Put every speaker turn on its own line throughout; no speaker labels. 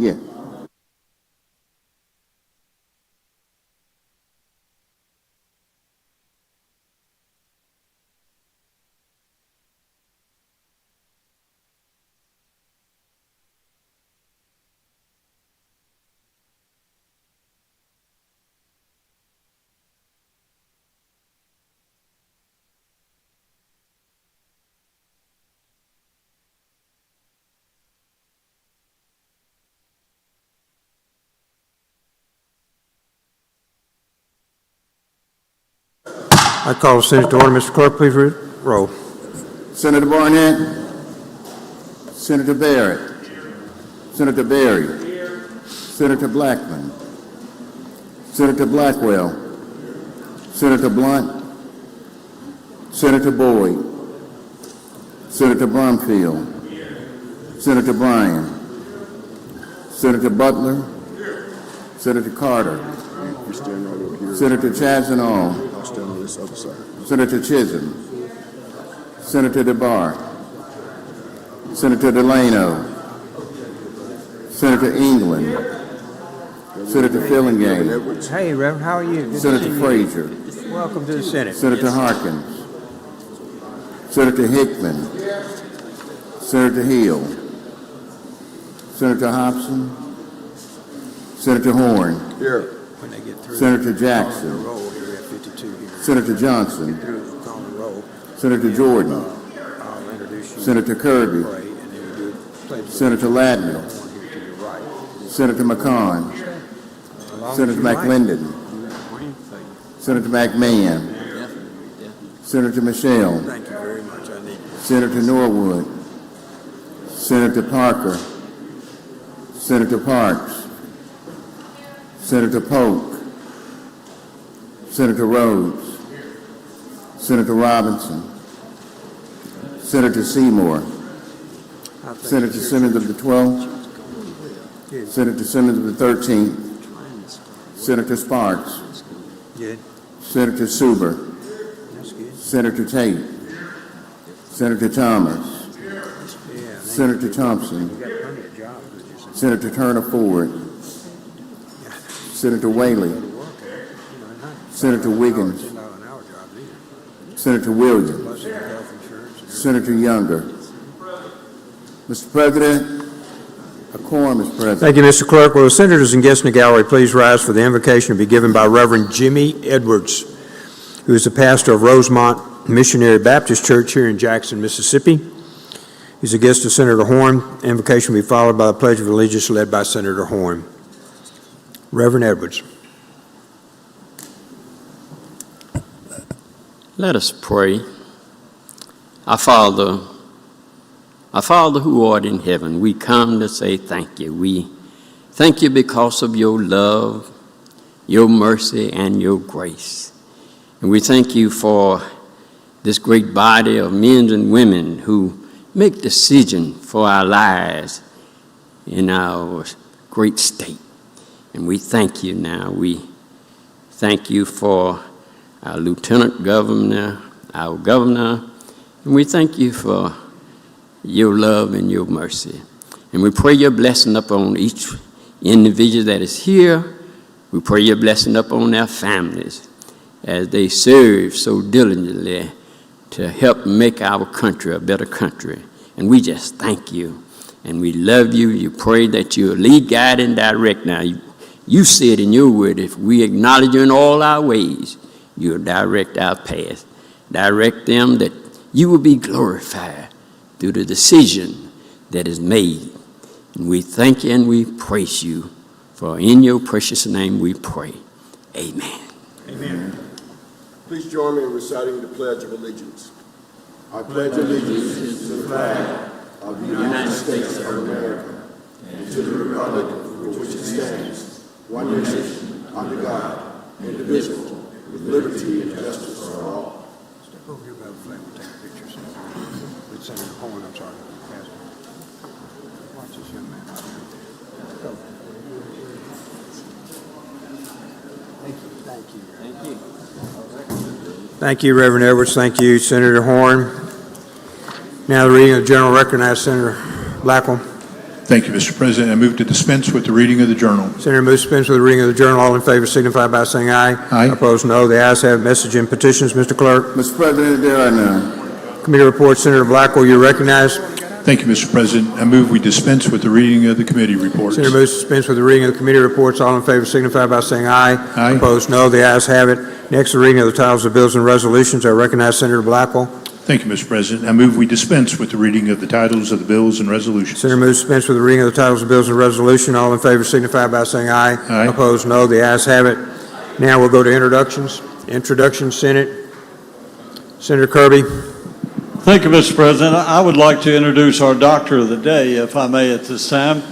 Yeah.
I call the Senate to order. Mr. Clerk, please roll.
Senator Barnett. Senator Barrett. Senator Berry. Senator Blackman. Senator Blackwell. Senator Blunt. Senator Boyd. Senator Brumfield. Senator Bryan. Senator Butler. Senator Carter. Senator Chazanall. Senator Chisholm. Senator DeBar. Senator Delano. Senator England. Senator Fillingane.
Hey, Reverend, how are you? Good
Senator Frazier.
Welcome to the Senate.
Senator Harkins. Senator Hickman. Senator Hill. Senator Hobson. Senator Horn.
Here.
When they get through,
Senator Jackson.
roll here, we have 52 here.
Senator Johnson.
Call the roll.
Senator Jordan.
I'll introduce you.
Senator Kirby.
Pray, and then we do pledge of
Senator Ladner.
one here to your right.
Senator McCon.
Along
Senator
with your right.
McClendon. Senator McMahon. Senator Michelle.
Thank you very much. I need you.
Senator Norwood. Senator Parker. Senator Parks. Senator Polk. Senator Rhodes. Senator Robinson. Senator Seymour. Senator Simmons of the 12th. Senator Simmons of the 13th. Senator Sparks.
Good.
Senator Suber.
That's good.
Senator Tate. Senator Thomas.
Yeah.
Senator Thompson.
You got plenty of jobs with yourself.
Senator Turner Ford. Senator Whaley. Senator Wiggins.
$10 an hour jobs either.
Senator Williams.
Plus your health insurance. And
Senator Younger. Mr. President, a quorum is present.
Thank you, Mr. Clerk. Will the senators and guests in the gallery please rise for the invocation to be given by Reverend Jimmy Edwards, who is the pastor of Rosemont Missionary Baptist Church here in Jackson, Mississippi. He's a guest of Senator Horn. Invocation will be followed by the Pledge of Allegiance led by Senator Horn. Reverend Edwards.
Let us pray. Our Father who art in heaven, we come to say thank you. We thank you because of your love, your mercy, and your grace. And we thank you for this great body of men and women who make decisions for our lives in our great state. And we thank you now. We thank you for our lieutenant governor, our governor, and we thank you for your love and your mercy. And we pray your blessing upon each individual that is here. We pray your blessing upon their families as they serve so diligently to help make our country a better country. And we just thank you. And we love you. You pray that you'll lead, guide, and direct now. You said in your word, if we acknowledge you in all our ways, you'll direct our path. Direct them that you will be glorified through the decision that is made. And we thank you and we praise you. For in your precious name we pray. Amen.
Amen. Please join me in reciting the Pledge of Allegiance. I pledge allegiance to the flag of the United States of America and to the republic for which it stands, one nation, under God, indivisible, with liberty and justice for all.
Step over here by the flag and take a picture. With Senator Horn, I'm sorry. Watch this young man. Go. Thank you. Thank you, Reverend Edwards. Thank you, Senator Horn. Now the reading of the general record. I ask Senator Blackwell.
Thank you, Mr. President. I move to dispense with the reading of the journal.
Senator moves to dispense with the reading of the journal. All in favor signify by saying aye.
Aye.
Opposed, no. The ayes have it. Message and petitions, Mr. Clerk.
Mr. President, there are none.
Committee reports, Senator Blackwell, you're recognized.
Thank you, Mr. President. I move we dispense with the reading of the committee reports.
Senator moves to dispense with the reading of the committee reports. All in favor signify by saying aye.
Aye.
Opposed, no. The ayes have it. Next, the reading of the titles of bills and resolutions. I recognize Senator Blackwell.
Thank you, Mr. President. I move we dispense with the reading of the titles of the bills and resolutions.
Senator moves to dispense with the reading of the titles of bills and resolution. All in favor signify by saying aye.
Aye.
Opposed, no. The ayes have it. Now we'll go to introductions. Introduction, Senate. Senator Kirby.
Thank you, Mr. President. I would like to introduce our doctor of the day, if I may, at this time.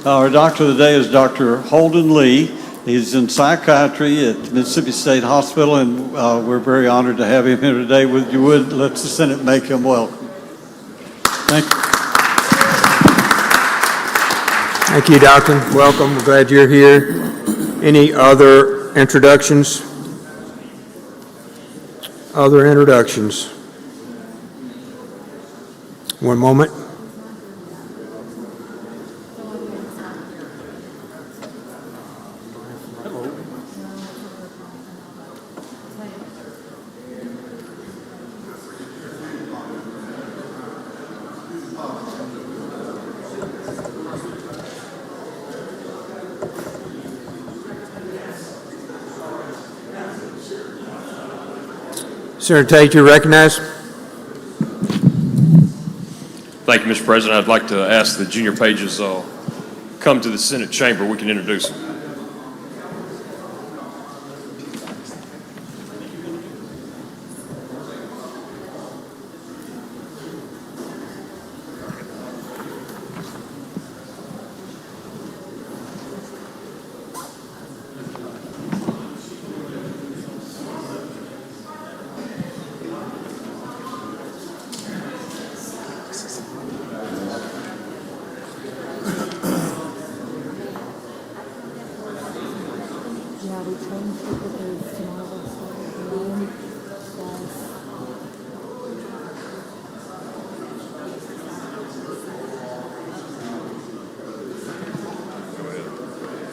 Our doctor of the day is Dr. Holden Lee. He's in psychiatry at Mississippi State Hospital, and we're very honored to have him here today. Would you let the Senate make him welcome? Thank you.
Thank you, Doctor. Welcome. We're glad you're here. Any other introductions? Other introductions? One moment. Senator Tate, you're recognized.
Thank you, Mr. President. I'd like to ask the junior pages come to the Senate chamber. We can introduce them.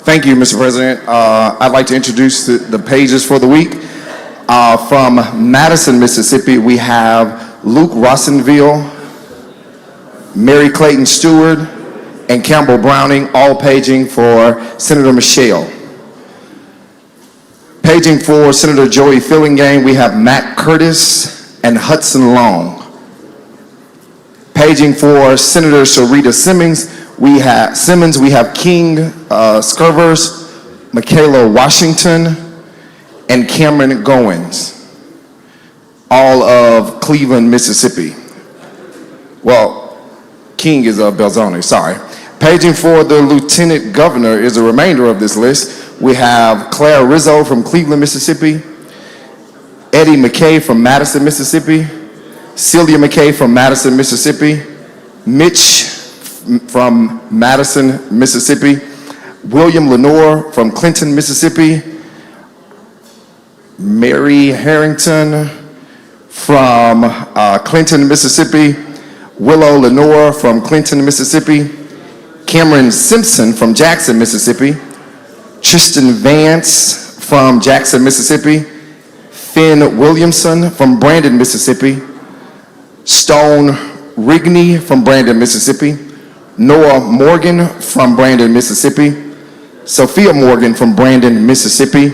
Thank you, Mr. President. I'd like to introduce the pages for the week. From Madison, Mississippi, we have Luke Rossonville, Mary Clayton Stewart, and Campbell Browning, all paging for Senator Michelle. Paging for Senator Joey Fillingane, we have Matt Curtis and Hudson Long. Paging for Senator Sarita Simmons, we have King Skervers, Michaela Washington, and Cameron Goins, all of Cleveland, Mississippi. Well, King is of Belzoni, sorry. Paging for the Lieutenant Governor is the remainder of this list. We have Claire Rizzo from Cleveland, Mississippi, Eddie McKay from Madison, Mississippi, Celia McKay from Madison, Mississippi, Mitch from Madison, Mississippi, William Lenore from Clinton, Mississippi, Mary Harrington from Clinton, Mississippi, Willow Lenore from Clinton, Mississippi, Cameron Simpson from Jackson, Mississippi, Tristan Vance from Jackson, Mississippi, Finn Williamson from Brandon, Mississippi, Stone Rigney from Brandon, Mississippi, Noah Morgan from Brandon, Mississippi, Sophia Morgan from Brandon, Mississippi,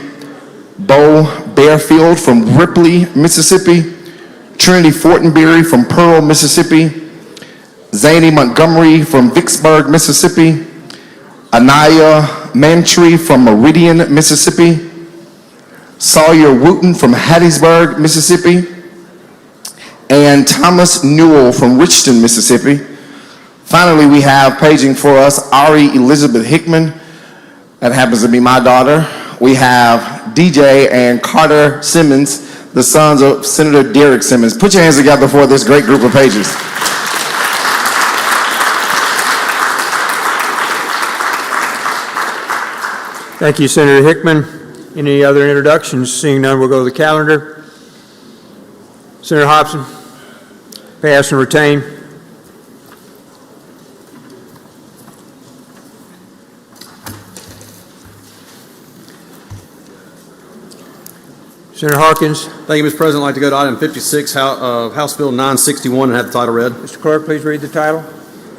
Bo Bearfield from Ripley, Mississippi, Trinity Fortenberry from Pearl, Mississippi, Zany Montgomery from Vicksburg, Mississippi, Anaya Mantry from Meridian, Mississippi, Sawyer Wooten from Hattiesburg, Mississippi, and Thomas Newell from Richton, Mississippi. Finally, we have paging for us Ari Elizabeth Hickman. That happens to be my daughter. We have DJ and Carter Simmons, the sons of Senator Derek Simmons. Put your hands together for this great group of pages.
Thank you, Senator Hickman. Any other introductions? Seeing none, we'll go to the calendar. Senator Hobson, pass and retain. Senator Harkins.
Thank you, Mr. President. I'd like to go to item 56, House Bill 961, and have the title read.
Mr. Clerk, please read the title.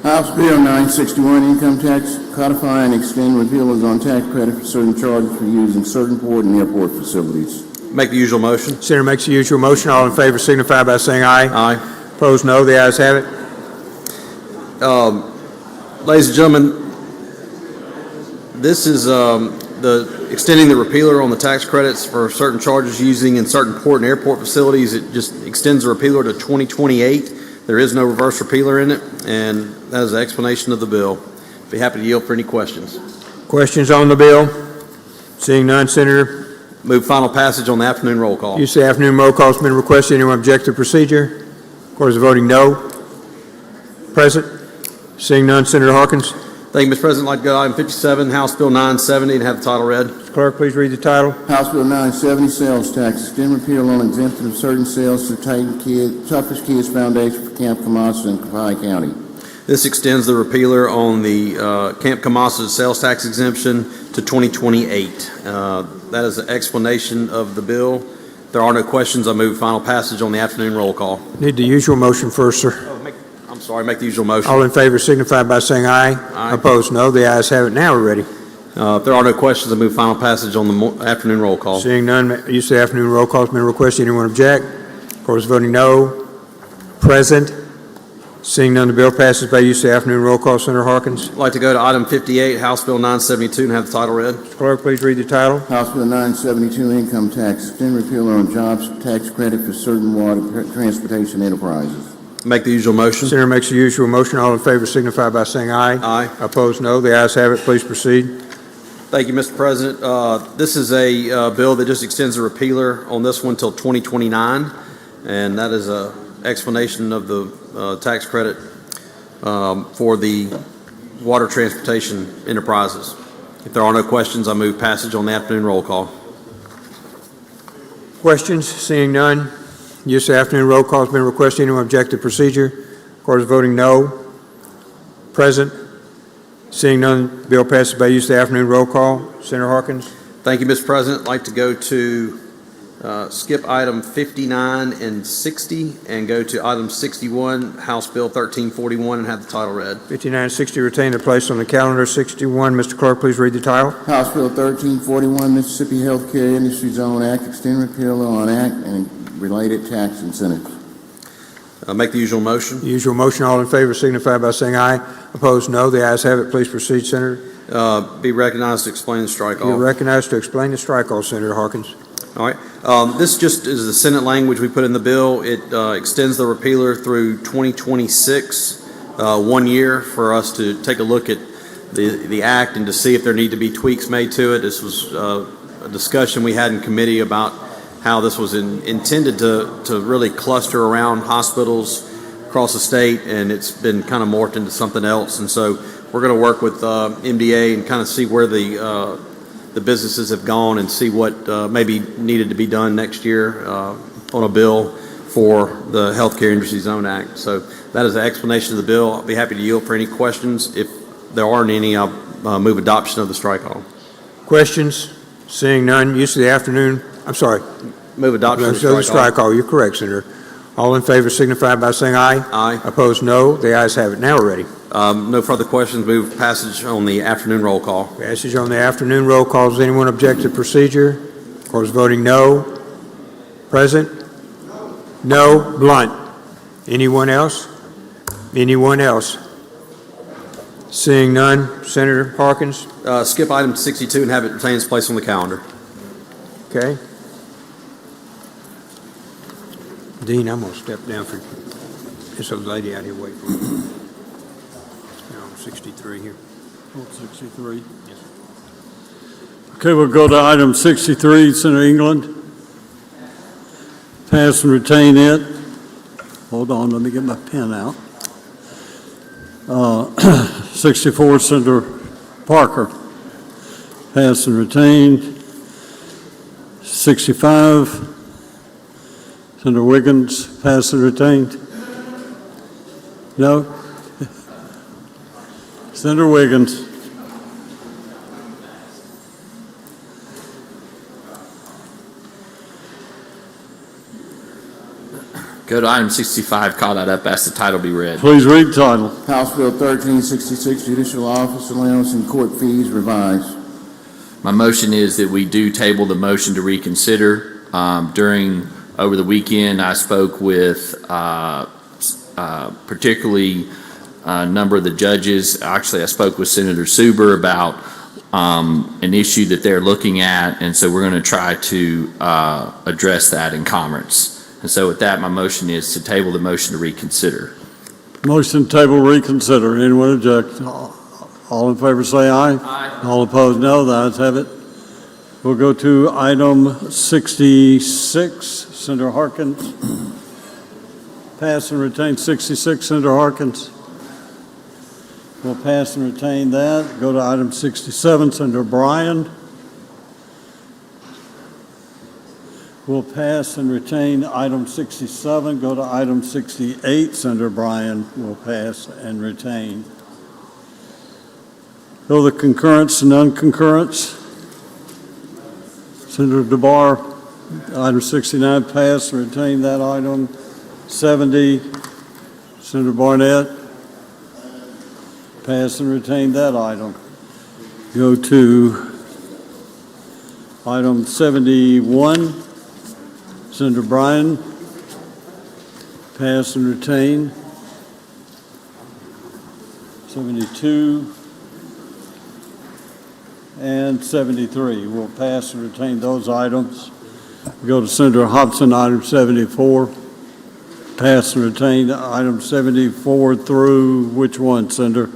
House Bill 961, income tax, codify and extend repealers on tax credit for certain charges for using certain port and airport facilities.
Make the usual motion.
Senator makes the usual motion. All in favor signify by saying aye.
Aye.
Opposed, no. The ayes have it.
Ladies and gentlemen, this is the extending the repealer on the tax credits for certain charges using in certain port and airport facilities. It just extends the repealer to 2028. There is no reverse repealer in it, and that is the explanation of the bill. Be happy to yield for any questions.
Questions on the bill? Seeing none, Senator.
Move final passage on the afternoon roll call.
Use of the afternoon roll call has been requested. Anyone object to procedure? Court is voting no. Present. Seeing none, Senator Harkins.
Thank you, Mr. President. I'd like to go to item 57, House Bill 970, and have the title read.
Clerk, please read the title.
House Bill 970, sales tax, extend repeal on exemption of certain sales to Toughest Kids Foundation for Camp Kamasa in Copiah County.
This extends the repealer on the Camp Kamasa sales tax exemption to 2028. That is the explanation of the bill. If there are no questions, I move final passage on the afternoon roll call.
Need the usual motion first, sir.
I'm sorry, make the usual motion.
All in favor signify by saying aye.
Aye.
Opposed, no. The ayes have it. Now we're ready.
If there are no questions, I move final passage on the afternoon roll call.
Seeing none, use of the afternoon roll call has been requested. Anyone object? Court is voting no. Present. Seeing none, the bill passes by use of the afternoon roll call. Senator Harkins.
I'd like to go to item 58, House Bill 972, and have the title read.
Clerk, please read the title.
House Bill 972, income tax, extend repeal on jobs tax credit for certain water transportation enterprises.
Make the usual motion.
Senator makes the usual motion. All in favor signify by saying aye.
Aye.
Opposed, no. The ayes have it. Please proceed.
Thank you, Mr. President. This is a bill that just extends the repealer on this one until 2029, and that is an explanation of the tax credit for the water transportation enterprises. If there are no questions, I move passage on the afternoon roll call.
Questions? Seeing none. Use of the afternoon roll call has been requested. Anyone object to procedure? Court is voting no. Present. Seeing none, bill passes by use of the afternoon roll call. Senator Harkins.
Thank you, Mr. President. I'd like to go to skip item 59 and 60 and go to item 61, House Bill 1341, and have the title read.
5960 retain their place on the calendar. 61, Mr. Clerk, please read the title.
House Bill 1341, Mississippi Healthcare Industry Zone Act, extend repeal on act and related tax incentives.
Make the usual motion.
The usual motion. All in favor signify by saying aye. Opposed, no. The ayes have it. Please proceed, Senator.
Be recognized to explain the strike
You're
off.
recognized to explain the strike off, Senator Harkins.
All right. This just is the Senate language we put in the bill. It extends the repealer through 2026, 1 year, for us to take a look at the act and to see if there need to be tweaks made to it. This was a discussion we had in committee about how this was intended to really cluster around hospitals across the state, and it's been kind of morphed into something else. And so we're going to work with MDA and kind of see where the businesses have gone and see what maybe needed to be done next year on a bill for the Healthcare Industry Zone Act. So that is the explanation of the bill. I'll be happy to yield for any questions. If there aren't any, I'll move adoption of the strike off.
Questions? Seeing none. Use of the afternoon. I'm sorry.
Move adoption of
So
the strike off.
You're correct, Senator. All in favor signify by saying aye.
Aye.
Opposed, no. The ayes have it. Now we're ready.
No further questions. Move passage on the afternoon roll call.
Passage on the afternoon roll call. Does anyone object to procedure? Court is voting no. Present? No. Blunt. Anyone else? Anyone else? Seeing none. Senator Harkins?
Skip item 62 and have it retain its place on the calendar.
Okay. Dean, I'm going to step down for, there's a lady out here waiting for me. It's on 63 here.
63. Yes. Okay, we'll go to item 63, Senator England. Pass and retain it. Hold on, let me get my pen out. 64, Senator Parker. Pass and retained. 65, Senator Wiggins. Pass and retained. No? Senator Wiggins.
Go to item 65, call that up, ask the title be read.
Please read the title.
House Bill 1366, Judicial Office Allowance and Court Fees revised.
My motion is that we do table the motion to reconsider. Over the weekend, I spoke with particularly a number of the judges. Actually, I spoke with Senator Suber about an issue that they're looking at, and so we're going to try to address that in Concurrence. And so with that, my motion is to table the motion to reconsider.
Motion to table reconsider. Anyone object? All in favor say aye.
Aye.
All opposed, no. The ayes have it. We'll go to item 66, Senator Harkins. Pass and retain 66, Senator Harkins. We'll pass and retain that. Go to item 67, Senator Bryan. We'll pass and retain item 67. Go to item 68, Senator Bryan. We'll pass and retain. Go to the concurrence and non-concurrence. Senator DeBar, item 69, pass and retain that item. 70, Senator Barnett, pass and retain that item. Go to item 71, Senator Bryan, pass and retain. 72 and 73. We'll pass and retain those items. Go to Senator Hobson, item 74. Pass and retain item 74 through which one, Senator?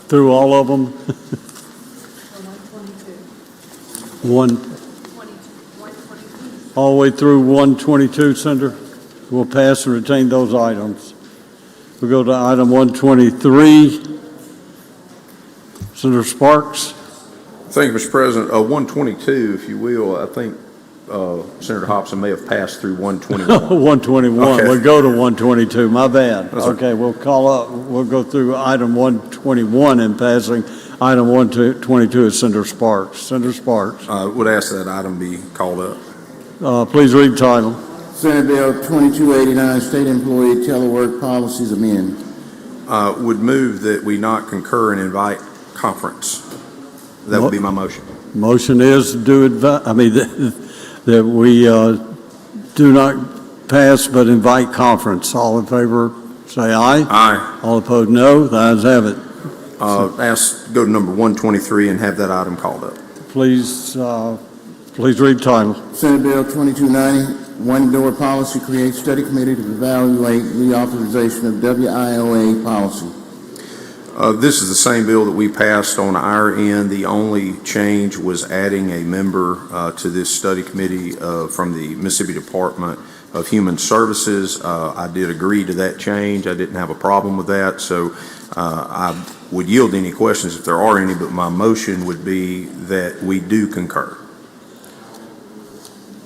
Through all of them? All the way through 122, Senator? We'll pass and retain those items. We'll go to item 123. Senator Sparks.
Thank you, Mr. President. 122, if you will, I think Senator Hobson may have passed through 121.
121.
Okay.
We'll go to 122. My bad.
That's
Okay, we'll go through item 121 and passing item 122 is Senator Sparks. Senator Sparks.
Would ask that item be called up.
Please read the title.
Senate Bill 2289, State Employee Telework Policies Amend.
Would move that we not concur and invite conference. That would be my motion.
Motion is that we do not pass but invite conference. All in favor say aye.
Aye.
All opposed no. The ayes have it.
Go to number 123 and have that item called up.
Please read the title.
Senate Bill 2290, One-Door Policy creates study committee to evaluate reauthorization of WIOA policy.
This is the same bill that we passed on our end. The only change was adding a member to this study committee from the Mississippi Department of Human Services. I did agree to that change. I didn't have a problem with that, so I would yield any questions if there are any, but my motion would be that we do concur.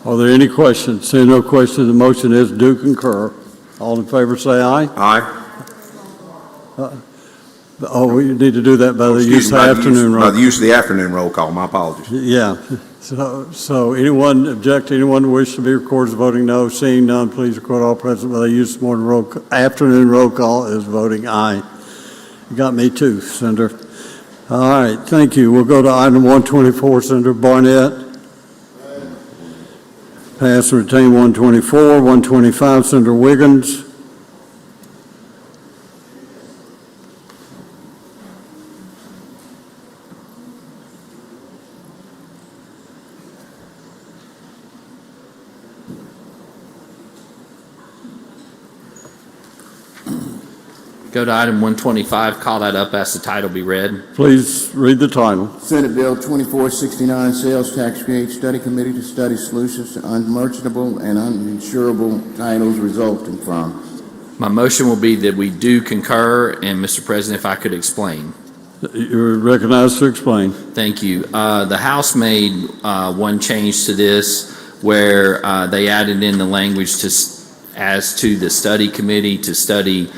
Are there any questions? Seeing no questions, the motion is do concur. All in favor say aye.
Aye.
We need to do that by the use of the afternoon roll.
By the use of the afternoon roll call, my apologies.
Yeah. So anyone object, anyone wish to be recorded as voting no? Seeing none, please record all present by the use of morning afternoon roll call as voting aye. You got me too, Senator. All right, thank you. We'll go to item 124, Senator Barnett. Pass and retain 124. 125, Senator Wiggins.
Go to item 125, call that up, ask the title be read.
Please read the title.
Senate Bill 2469, Sales Tax creates study committee to study solutions to unmerchantable and uninsurable titles resulting from.
My motion will be that we do concur, and Mr. President, if I could explain.
You're recognized to explain.
Thank you. The House made one change to this where they added in the language as to the study committee to study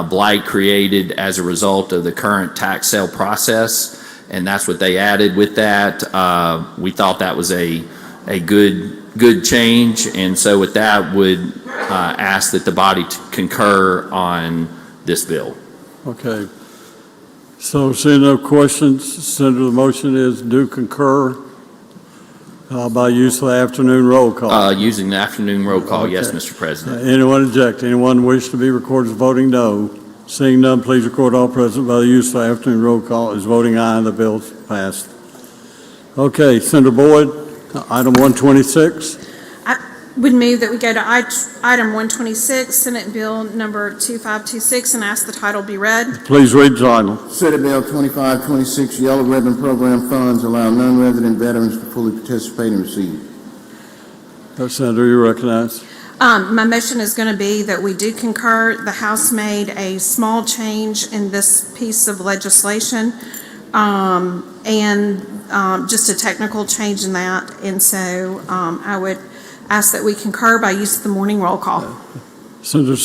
blight created as a result of the current tax sale process, and that's what they added with that. We thought that was a a good change. And so with that, would ask that the body to concur on this bill.
Okay. So seeing no questions, Senator, the motion is do concur by use of the afternoon roll call.
Using the afternoon roll call, yes,
Okay.
Mr. President.
Anyone object? Anyone wish to be recorded as voting no? Seeing none, please record all present by the use of the afternoon roll call as voting aye, and the bill's passed. Okay, Senator Boyd, item 126.
Would move that we go to item 126, Senate Bill number 2526, and ask the title be read.
Please read the title.
Senate Bill 2526, Yellow Ribbon Program funds allow non-resident veterans to fully participate and receive.
Senator, you recognize.
My motion is going to be that we do concur. The House made a small change in this piece of legislation, and just a technical change in that. And so I would ask that we concur by use of the morning roll call.
Senator,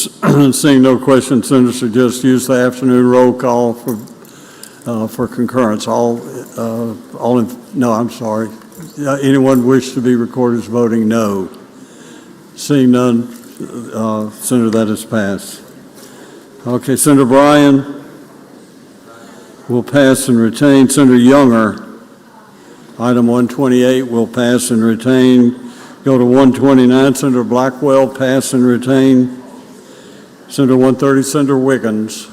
seeing no questions, Senator suggests use the afternoon roll call for concurrence. No, I'm sorry. Anyone wish to be recorded as voting no? Seeing none, Senator, that is passed. Okay, Senator Bryan will pass and retain. Senator Younger, item 128 will pass and retain. Go to 129, Senator Blackwell, pass and retain. Senator 130, Senator Wiggins.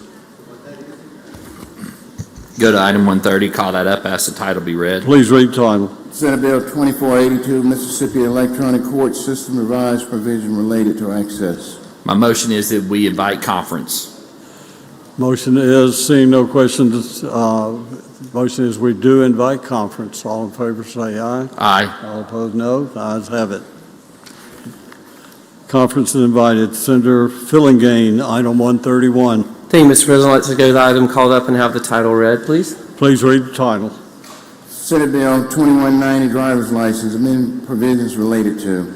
Go to item 130, call that up, ask the title be read.
Please read title.
Senate Bill 2482, Mississippi Electronic Court System Revised Provision Related to Access.
My motion is that we invite conference.
Motion is, seeing no questions, motion is we do invite conference. All in favor say aye.
Aye.
All opposed no. The ayes have it. Conference is invited. Senator Fillingane, item 131.
Thank you, Mr. President. I'd like to go to the item called up and have the title read, please.
Please read the title.
Senate Bill 2190, Driver's License, amend provisions related to.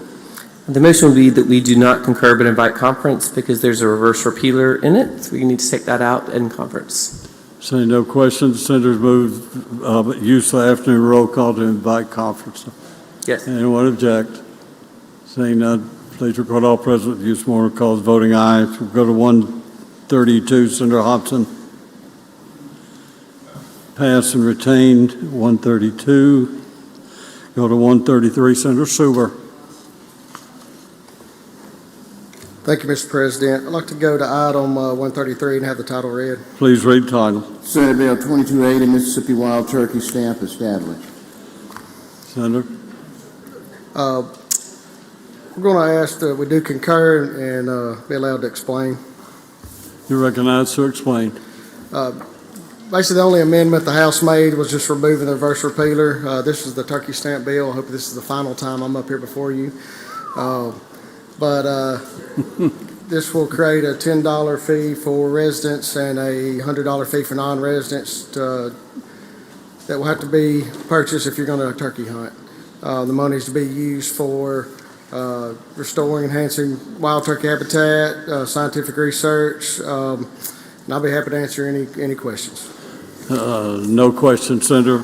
The motion would be that we do not concur but invite conference because there's a reverse repealer in it, so we need to take that out in conference.
Seeing no questions, Senators move use the afternoon roll call to invite conference.
Yes.
Anyone object? Seeing none, please record all present with use more calls voting aye. We'll go to 132, Senator Hobson. Pass and retained, 132. Go to 133, Senator Suber.
Thank you, Mr. President. I'd like to go to item 133 and have the title read.
Please read the title.
Senate Bill 2280, Mississippi Wild Turkey Stamp established.
Senator.
We're going to ask that we do concur and be allowed to explain.
You recognize to explain.
Basically, the only amendment the House made was just removing the reverse repealer. This is the turkey stamp bill. I hope this is the final time I'm up here before you. But this will create a $10 fee for residents and a $100 fee for non-residents that will have to be purchased if you're going to turkey hunt. The money is to be used for restoring, enhancing wild turkey habitat, scientific research, and I'll be happy to answer any questions.
No questions, Senator.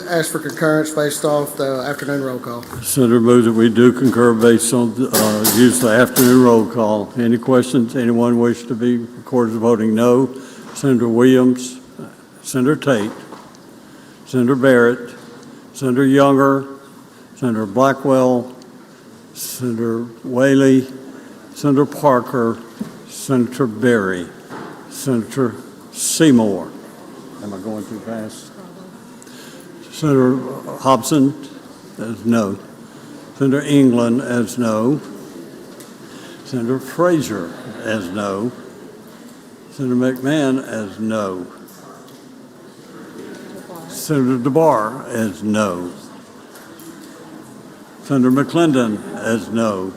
Ask for concurrence based off the afternoon roll call.
Senator moves that we do concur based on use the afternoon roll call. Any questions? Anyone wish to be recorded as voting no? Senator Williams, Senator Tate, Senator Barrett, Senator Younger, Senator Blackwell, Senator Whaley, Senator Parker, Senator Berry, Senator Seymour. Am I going too fast? Senator Hobson as no. Senator England as no. Senator Frazier as no. Senator McMahon as no. Senator DeBar as no. Senator McClendon as no.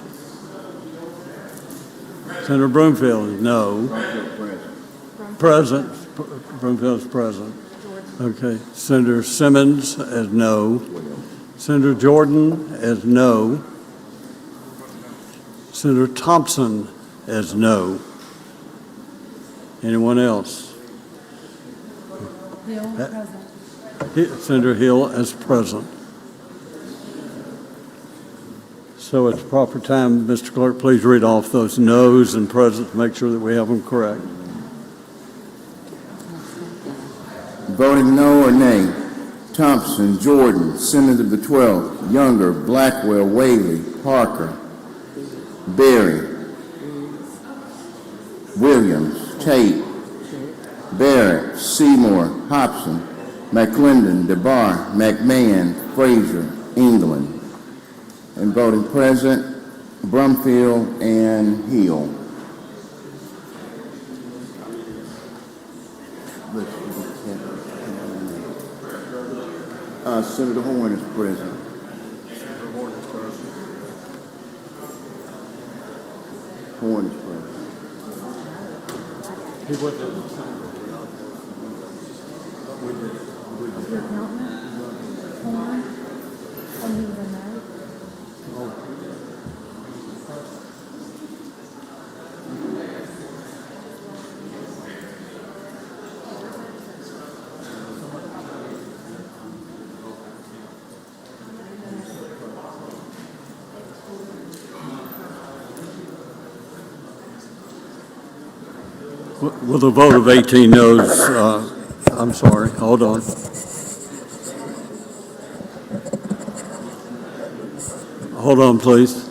Senator Broomfield is no. Present. Broomfield is present. Okay. Senator Simmons as no. Senator Jordan as no. Senator Thompson as no. Anyone else? Senator Hill as present. So at the proper time, Mr. Clerk, please read off those noes and present, make sure that we have them correct.
Voting no or nay: Thompson, Jordan, Senator the 12th, Younger, Blackwell, Whaley, Parker, Berry, Williams, Tate, Barrett, Seymour, Hobson, McClendon, DeBar, McMahon, Frazier, England. And voting present: Brumfield and Hill. Senator Horn is present. Horn is present.
With a vote of 18 noes, I'm sorry, hold on. Hold on, please.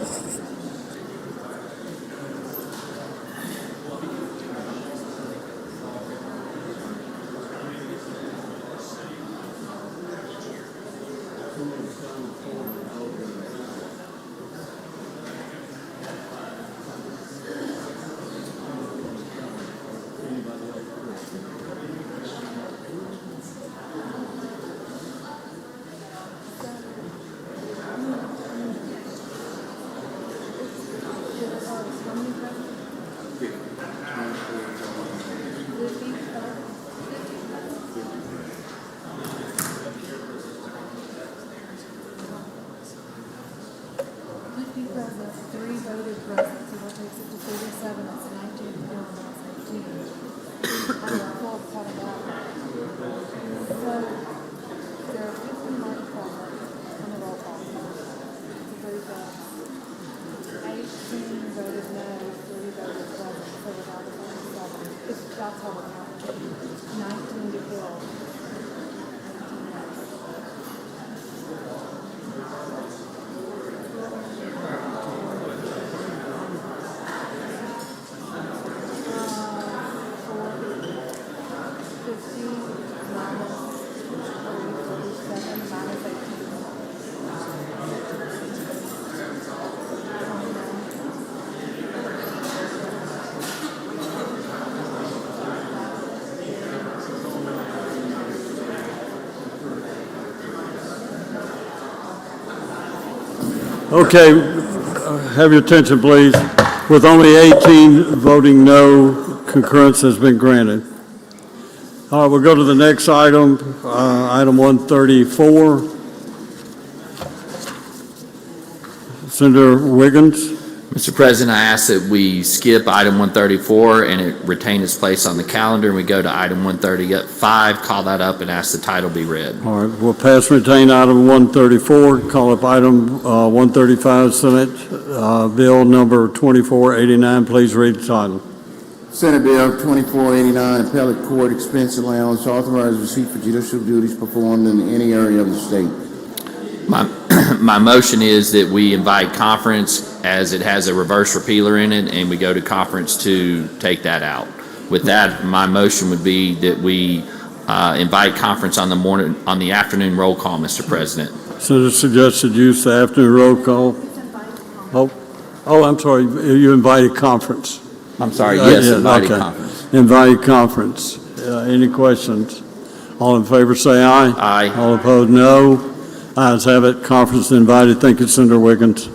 Okay, have your attention, please. With only 18 voting no, concurrence has been granted. All right, we'll go to the next item, item 134. Senator Wiggins.
Mr. President, I ask that we skip item 134 and it retain its place on the calendar, and we go to item 135, call that up and ask the title be read.
All right, we'll pass and retain item 134, call up item 135, Senate Bill number 2489. Please read the title.
Senate Bill 2489, Appellate Court Expense Allowance, authorized receipt for judicial duties performed in any area of the state.
My motion is that we invite conference, as it has a reverse repealer in it, and we go to conference to take that out. With that, my motion would be that we invite conference on the afternoon roll call, Mr. President.
Senator suggested use the afternoon roll call. Oh, I'm sorry, you invited conference.
I'm sorry, yes,
yeah,
invited
okay.
conference.
Invited conference. Any questions? All in favor say aye.
Aye.
All opposed, no. Ayes have it. Conference invited. Thank you, Senator Wiggins.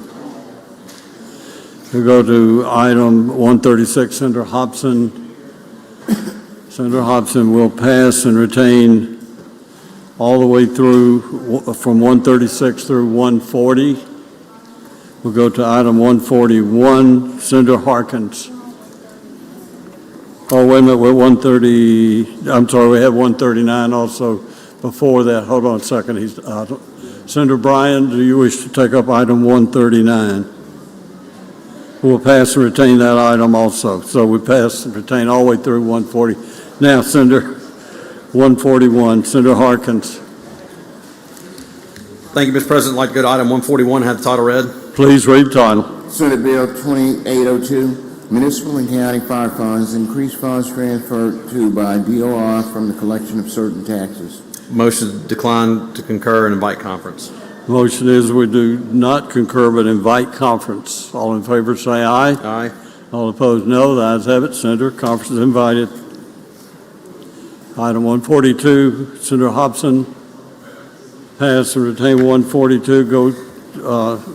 We go to item 136, Senator Hobson. Senator Hobson will pass and retain all the way through from 136 through 140. We'll go to item 141, Senator Harkins. Oh, wait a minute, we're 130, I'm sorry, we have 139 also before that. Hold on a second. Senator Bryan, do you wish to take up item 139? We'll pass and retain that item also. So we pass and retain all the way through 140. Now, Senator, 141, Senator Harkins.
Thank you, Mr. President. I'd like to go to item 141, have the title read.
Please read title.
Senate Bill 2802, municipal and county fire funds, increase funds transferred to by DOR from the collection of certain taxes.
Motion to decline to concur and invite conference.
Motion is we do not concur but invite conference. All in favor say aye.
Aye.
All opposed, no. The ayes have it. Senator, conference is invited. Item 142, Senator Hobson. Pass and retain 142. Go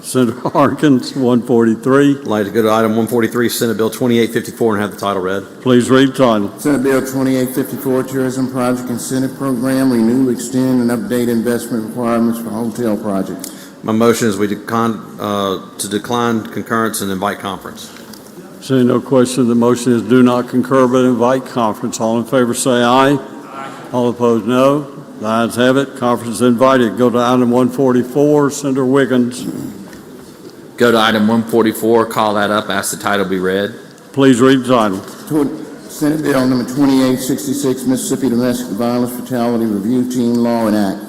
Senator Harkins, 143.
I'd like to go to item 143, Senate Bill 2854, and have the title read.
Please read title.
Senate Bill 2854, Tourism Project Incentive Program, renew, extend, and update investment requirements for hotel projects.
My motion is we decline concurrence and invite conference.
Seeing no question, the motion is do not concur but invite conference. All in favor say aye. Aye. All opposed, no. The ayes have it. Conference is invited. Go to item 144, Senator Wiggins.
Go to item 144, call that up, ask the title be read.
Please read the title.
Senate Bill number 2866, Mississippi Domestic Violence Fatality Review Team Law and Act.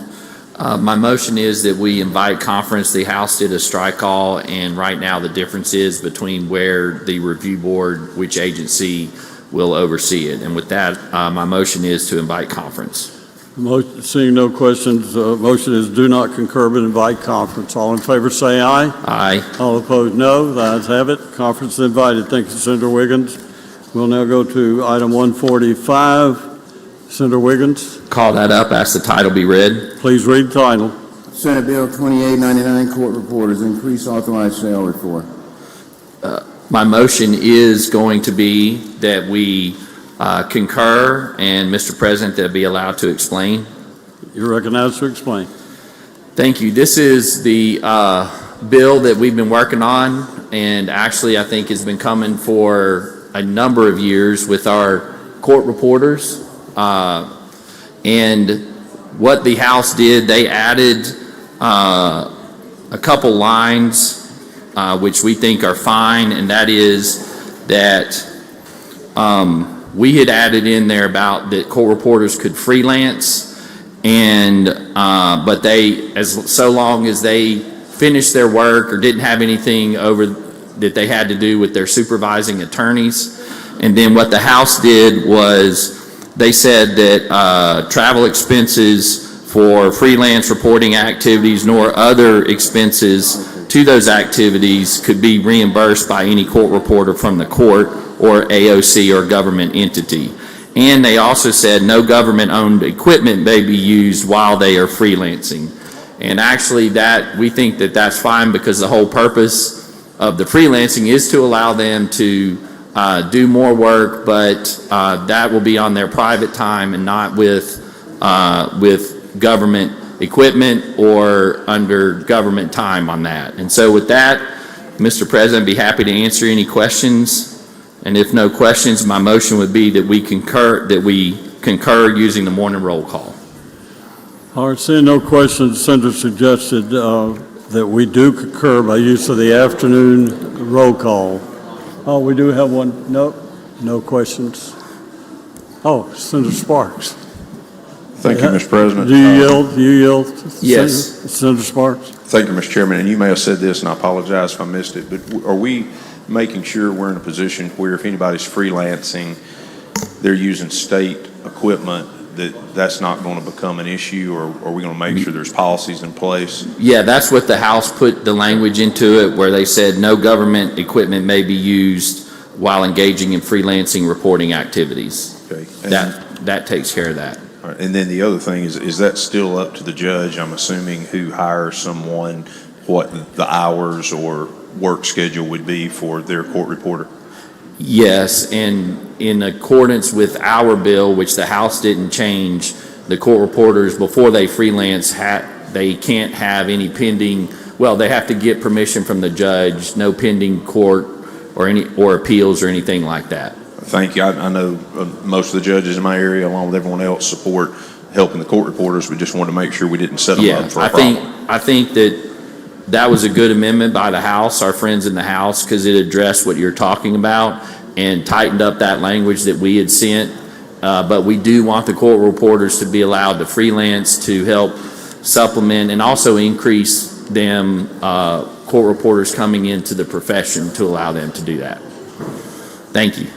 My motion is that we invite conference. The House did a strike all, and right now the difference is between where the review board, which agency will oversee it. And with that, my motion is to invite conference.
Seeing no questions, motion is do not concur but invite conference. All in favor say aye.
Aye.
All opposed, no. The ayes have it. Conference is invited. Thank you, Senator Wiggins. We'll now go to item 145. Senator Wiggins.
Call that up, ask the title be read.
Please read the title.
Senate Bill 2899, Court Reporters, increase authorized salary for.
My motion is going to be that we concur, and Mr. President, that be allowed to explain.
You're recognized to explain.
Thank you. This is the bill that we've been working on, and actually I think has been coming for a number of years with our court reporters. And what the House did, they added a couple lines which we think are fine, and that is that we had added in there about that court reporters could freelance, and but they, so long as they finished their work or didn't have anything over that they had to do with their supervising attorneys. And then what the House did was they said that travel expenses for freelance reporting activities nor other expenses to those activities could be reimbursed by any court reporter from the court or AOC or government entity. And they also said no government-owned equipment may be used while they are freelancing. And actually that, we think that that's fine, because the whole purpose of the freelancing is to allow them to do more work, but that will be on their private time and not with government equipment or under government time on that. And so with that, Mr. President, I'd be happy to answer any questions. And if no questions, my motion would be that we concur using the morning roll call.
All right, seeing no questions, the Senator suggested that we do concur by use of the afternoon roll call. Oh, we do have one. Nope, no questions. Oh, Senator Sparks.
Thank you, Mr. President.
Do you yield? Do you yield?
Yes.
Senator Sparks.
Thank you, Mr. Chairman. And you may have said this, and I apologize if I missed it, but are we making sure we're in a position where if anybody's freelancing, they're using state equipment, that's not going to become an issue, or are we going to make sure there's policies in place?
Yeah, that's what the House put the language into it, where they said no government equipment may be used while engaging in freelancing reporting activities.
Okay.
That takes care of that.
All right. And then the other thing is that still up to the judge, I'm assuming, who hires someone, what the hours or work schedule would be for their court reporter?
Yes, and in accordance with our bill, which the House didn't change, the court reporters, before they freelance, they can't have any pending, well, they have to get permission from the judge, no pending court or appeals or anything like that.
Thank you. I know most of the judges in my area, along with everyone else, support helping the court reporters. We just wanted to make sure we didn't set them up for a problem.
I think that was a good amendment by the House, our friends in the House, because it addressed what you're talking about and tightened up that language that we had sent. But we do want the court reporters to be allowed to freelance to help supplement and also increase them, court reporters coming into the profession to allow them to do that. Thank you.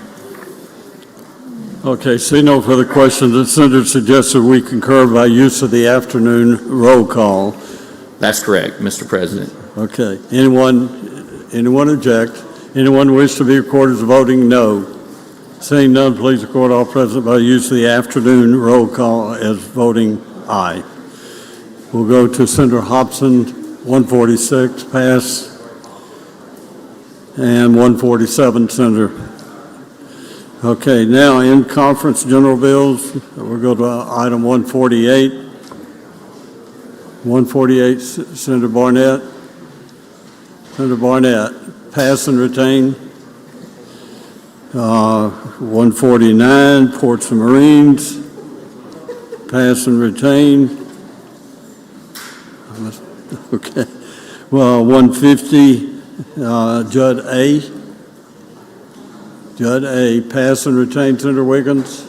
Okay, see no further questions. The senator suggests that we concur by use of the afternoon roll call.
That's correct, Mr. President.
Okay. Anyone object? Anyone wish to be recorded as voting no? Seeing none, please record all present by use of the afternoon roll call as voting aye. We'll go to Senator Hobson, 146, pass, and 147, Senator. Okay, now in conference general bills, we'll go to item 148. 148, Senator Barnett. Senator Barnett, pass and retain. 149, Ports and Marines, pass and retain. Okay. Well, 150, Judd A. Judd A, pass and retain. Senator Wiggins,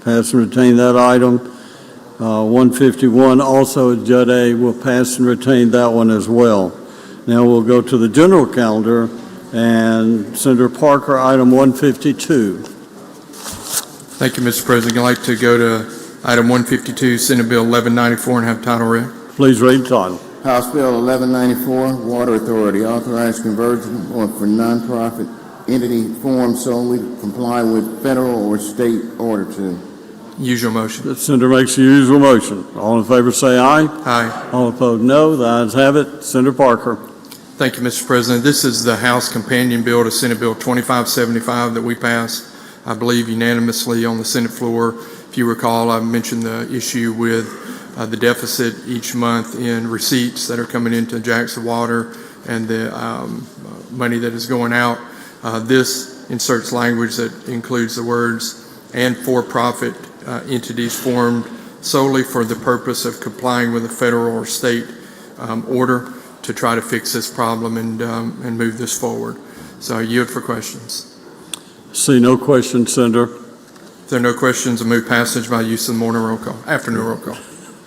pass and retain that item. 151, also Judd A, will pass and retain that one as well. Now we'll go to the general calendar, and Senator Parker, item 152.
Thank you, Mr. President. I'd like to go to item 152, Senate Bill 1194, and have title read.
Please read the title.
House Bill 1194, Water Authority, authorized conversion or for nonprofit entity form solely to comply with federal or state order to.
Usual motion.
The senator makes the usual motion. All in favor say aye.
Aye.
All opposed no. The ayes have it. Senator Parker.
Thank you, Mr. President. This is the House companion bill to Senate Bill 2575 that we passed, I believe, unanimously on the Senate floor. If you recall, I mentioned the issue with the deficit each month in receipts that are coming into Jackson Water and the money that is going out. This inserts language that includes the words "and for-profit entities formed solely for the purpose of complying with a federal or state order," to try to fix this problem and move this forward. So I yield for questions.
See no questions, Senator.
If there are no questions, I move passage by use of the afternoon roll call.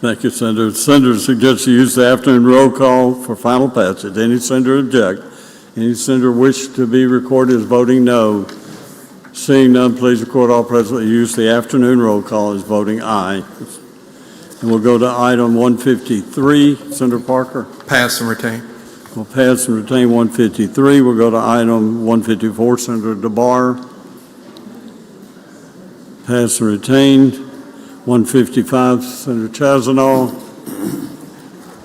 Thank you, Senator. The senator suggests you use the afternoon roll call for final passage. Any senator object? Any senator wish to be recorded as voting no? Seeing none, please record all present. Use the afternoon roll call as voting aye. And we'll go to item 153. Senator Parker.
Pass and retain.
We'll pass and retain 153. We'll go to item 154. Senator DeBar. Pass and retain. 155. Senator Chazanal.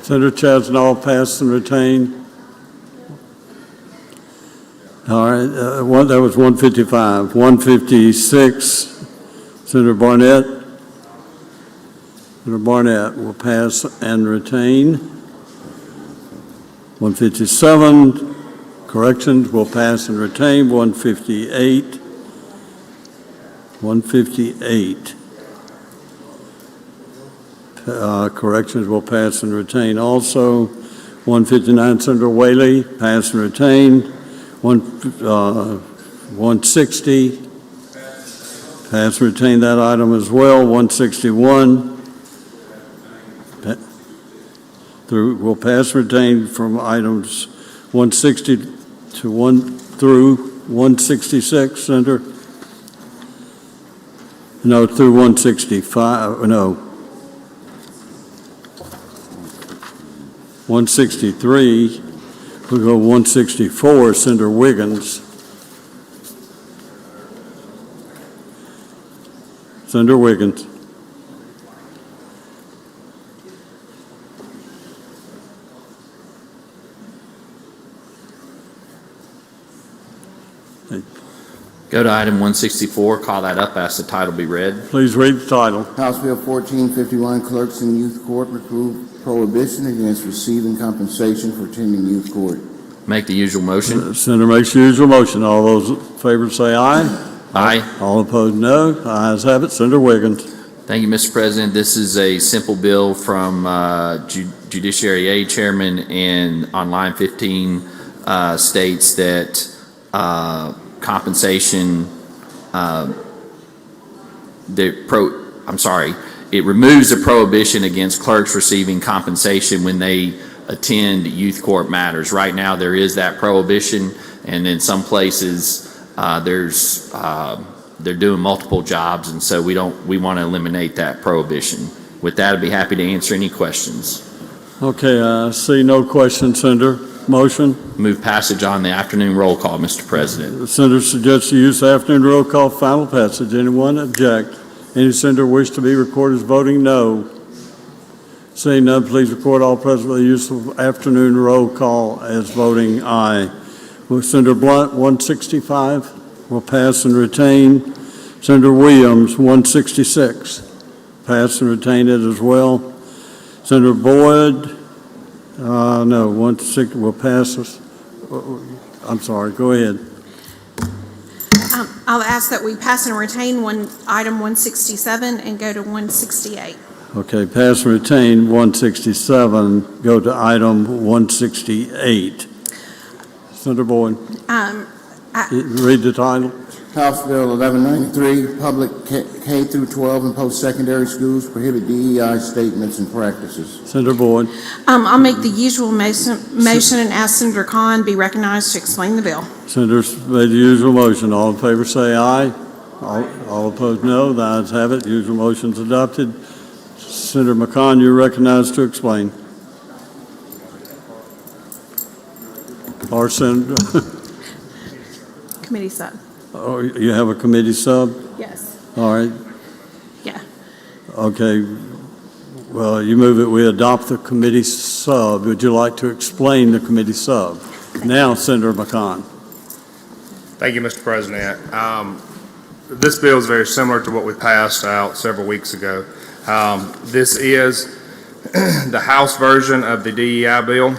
Senator Chazanal, pass and retain. All right, that was 155. 156, Senator Barnett. Senator Barnett will pass and retain. 157, corrections will pass and retain. 158. 158. Corrections will pass and retain also. 159, Senator Whaley, pass and retain. 160, pass and retain that item as well. 161, will pass and retain from items 160 to 1 through 166, Senator. No, through 165, no. 163, we'll go 164, Senator Wiggins. Senator Wiggins.
Go to item 164, call that up, ask the title be read.
Please read the title.
House Bill 1451, Clerks in Youth Court reprove prohibition against receiving compensation for attending youth court.
Make the usual motion.
Senator makes the usual motion. All those in favor say aye.
Aye.
All opposed, no. The ayes have it. Senator Wiggins.
Thank you, Mr. President. This is a simple bill from Judiciary A Chairman, and on line 15 states that compensation, it removes the prohibition against clerks receiving compensation when they attend youth court matters. Right now, there is that prohibition, and in some places, they're doing multiple jobs, and so we want to eliminate that prohibition. With that, I'd be happy to answer any questions.
Okay, I see no questions, Senator. Motion?
Move passage on the afternoon roll call, Mr. President.
The senator suggests the use of afternoon roll call, final passage. Anyone object? Any senator wish to be recorded as voting no? Seeing none, please record all present with the use of afternoon roll call as voting aye. Will Senator Blunt, 165, will pass and retain. Senator Williams, 166, pass and retain it as well. Senator Boyd, no, 160 will pass us. I'm sorry, go ahead.
I'll ask that we pass and retain item 167 and go to 168.
Okay, pass and retain 167, go to item 168. Senator Boyd, read the title.
House Bill 1193, Public K through 12 and Post-Secondary Schools Prohibit DEI Statements and Practices.
Senator Boyd.
I'll make the usual motion and ask Senator Khan be recognized to explain the bill.
Senators made the usual motion. All in favor say aye. All opposed no. The ayes have it. The usual motion is adopted. Senator McCon, you're recognized to explain. Or Senator.
Committee sub.
Oh, you have a committee sub?
Yes.
All right.
Yeah.
Okay. Well, you move it, we adopt the committee sub. Would you like to explain the committee sub? Now, Senator McCon.
Thank you, Mr. President. This bill is very similar to what we passed out several weeks ago. This is the House version of the DEI bill,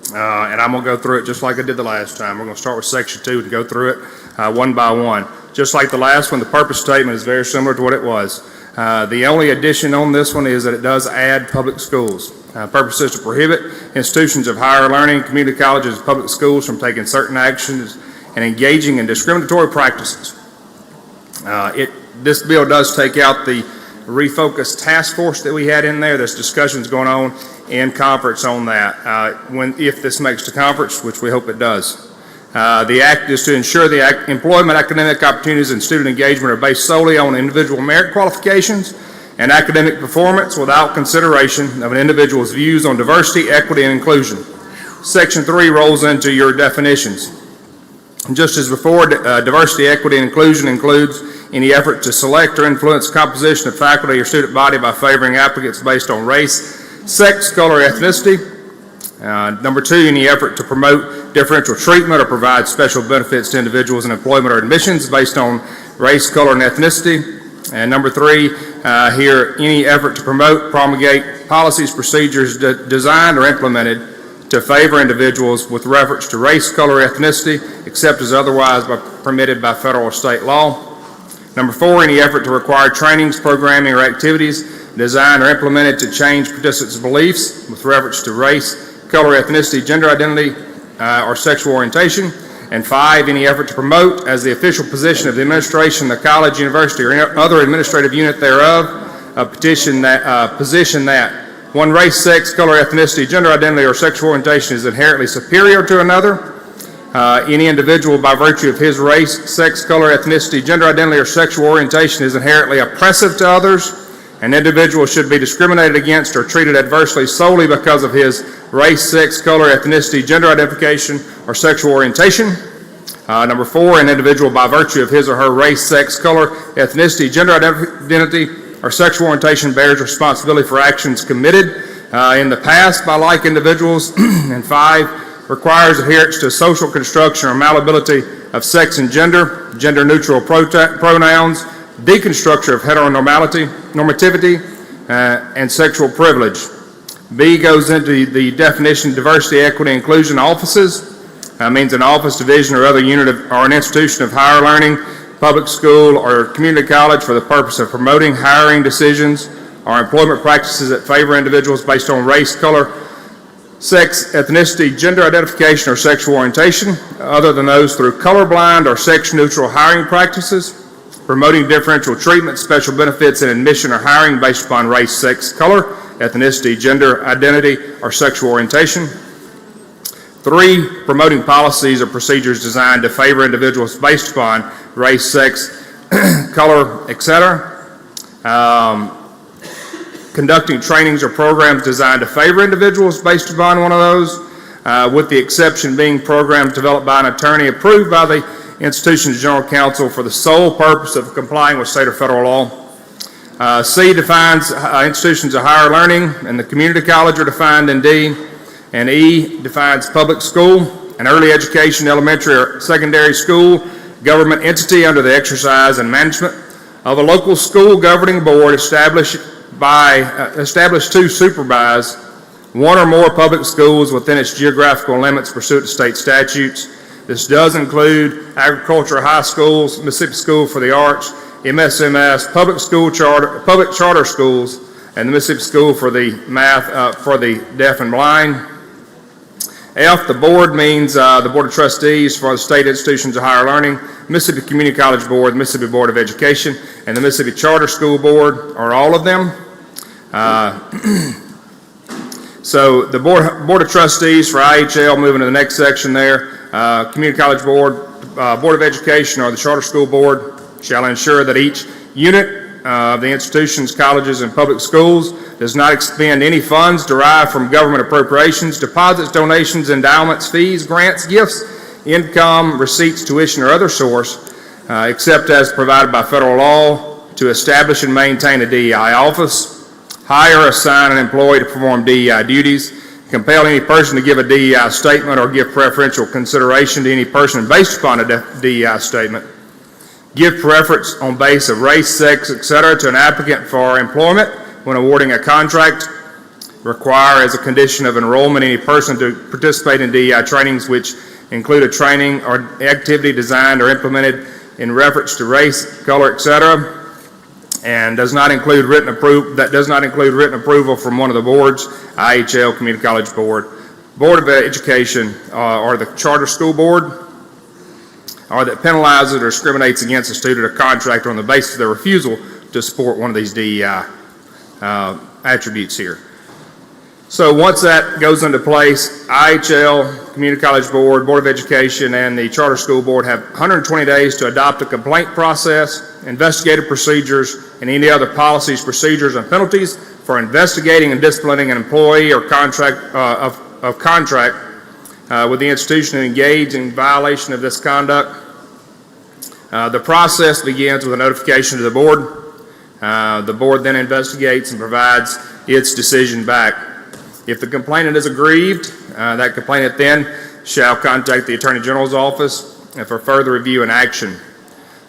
and I'm going to go through it just like I did the last time. We're going to start with Section 2 and go through it one by one. Just like the last one, the purpose statement is very similar to what it was. The only addition on this one is that it does add public schools. Purpose is to prohibit institutions of higher learning, community colleges, and public schools from taking certain actions and engaging in discriminatory practices. This bill does take out the refocused task force that we had in there. There's discussions going on in conference on that. If this makes to conference, which we hope it does. The act is to ensure the employment, academic opportunities, and student engagement are based solely on individual merit qualifications and academic performance without consideration of an individual's views on diversity, equity, and inclusion. Section 3 rolls into your definitions. Just as before, diversity, equity, and inclusion includes any effort to select or influence composition of faculty or student body by favoring applicants based on race, sex, color, or ethnicity. Number 2, any effort to promote differential treatment or provide special benefits to individuals in employment or admissions based on race, color, and ethnicity. And number 3, here, any effort to promote, promulgate policies, procedures designed or implemented to favor individuals with reference to race, color, or ethnicity, except as otherwise permitted by federal or state law. Number 4, any effort to require trainings, programming, or activities designed or implemented to change participants' beliefs with reference to race, color, ethnicity, gender identity, or sexual orientation. And 5, any effort to promote as the official position of the administration, the college, university, or other administrative unit thereof, a position that one race, sex, color, ethnicity, gender identity, or sexual orientation is inherently superior to another. Any individual by virtue of his race, sex, color, ethnicity, gender identity, or sexual orientation is inherently oppressive to others. An individual should be discriminated against or treated adversely solely because of his race, sex, color, ethnicity, gender identification, or sexual orientation. Number 4, an individual by virtue of his or her race, sex, color, ethnicity, gender identity, or sexual orientation bears responsibility for actions committed in the past by like individuals. And 5, requires adherence to social construction or malleability of sex and gender, gender-neutral pronouns, deconstruction of heteronormativity, and sexual privilege. B goes into the definition diversity, equity, inclusion offices. Means an office, division, or other unit or an institution of higher learning, public school, or community college for the purpose of promoting hiring decisions or employment practices that favor individuals based on race, color, sex, ethnicity, gender identification, or sexual orientation, other than those through colorblind or sex-neutral hiring practices, promoting differential treatment, special benefits in admission or hiring based upon race, sex, color, ethnicity, gender identity, or sexual orientation. 3, promoting policies or procedures designed to favor individuals based upon race, sex, color, etc. Conducting trainings or programs designed to favor individuals based upon one of those, with the exception being programs developed by an attorney approved by the institution's general counsel for the sole purpose of complying with state or federal law. C defines institutions of higher learning, and the community college are defined in D. And E defines public school, an early education, elementary or secondary school, government entity under the exercise and management of a local school governing board established to supervise one or more public schools within its geographical limits pursuant to state statutes. This does include agricultural high schools, Mississippi School for the Arts, MSMS, public charter schools, and the Mississippi School for the Math for the Deaf and Blind. F, the board means the Board of Trustees for the state institutions of higher learning, Mississippi Community College Board, the Mississippi Board of Education, and the Mississippi Charter School Board, are all of them. So the Board of Trustees for IHL, moving to the next section there, Community College Board, Board of Education, or the Charter School Board shall ensure that each unit of the institutions, colleges, and public schools does not expend any funds derived from government appropriations, deposits, donations, endowments, fees, grants, gifts, income, receipts, tuition, or other source, except as provided by federal law, to establish and maintain a DEI office, hire or assign an employee to perform DEI duties, compel any person to give a DEI statement or give preferential consideration to any person based upon a DEI statement, give preference on base of race, sex, etc. to an applicant for employment when awarding a contract, require as a condition of enrollment any person to participate in DEI trainings which include a training or activity designed or implemented in reference to race, color, etc., and does not include written approval from one of the boards, IHL, Community College Board, Board of Education, or the Charter School Board, or that penalizes or discriminates against a student or contractor on the basis of their refusal to support one of these DEI attributes here. So once that goes into place, IHL, Community College Board, Board of Education, and the Charter School Board have 120 days to adopt a complaint process, investigative procedures, and any other policies, procedures, and penalties for investigating and disciplining an employee or contract with the institution engaged in violation of this conduct. The process begins with a notification to the board. The board then investigates and provides its decision back. If the complainant is aggrieved, that complainant then shall contact the Attorney General's office for further review and action.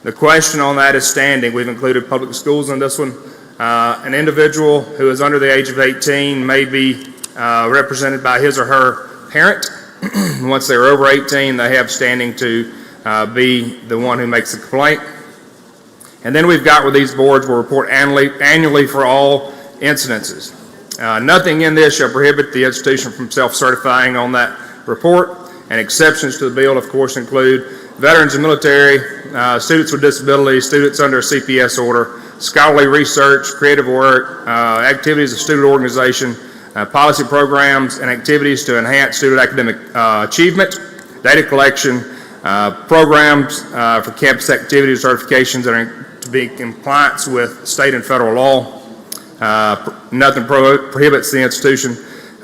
The question on that is standing. We've included public schools in this one. An individual who is under the age of 18 may be represented by his or her parent. Once they're over 18, they have standing to be the one who makes the complaint. And then we've got where these boards will report annually for all incidences. Nothing in this shall prohibit the institution from self-certifying on that report, and exceptions to the bill, of course, include veterans and military, students with disabilities, students under a CPS order, scholarly research, creative work, activities of student organization, policy programs, and activities to enhance student academic achievement, data collection, programs for campus activities, certifications that are to be in compliance with state and federal law. Nothing prohibits the institution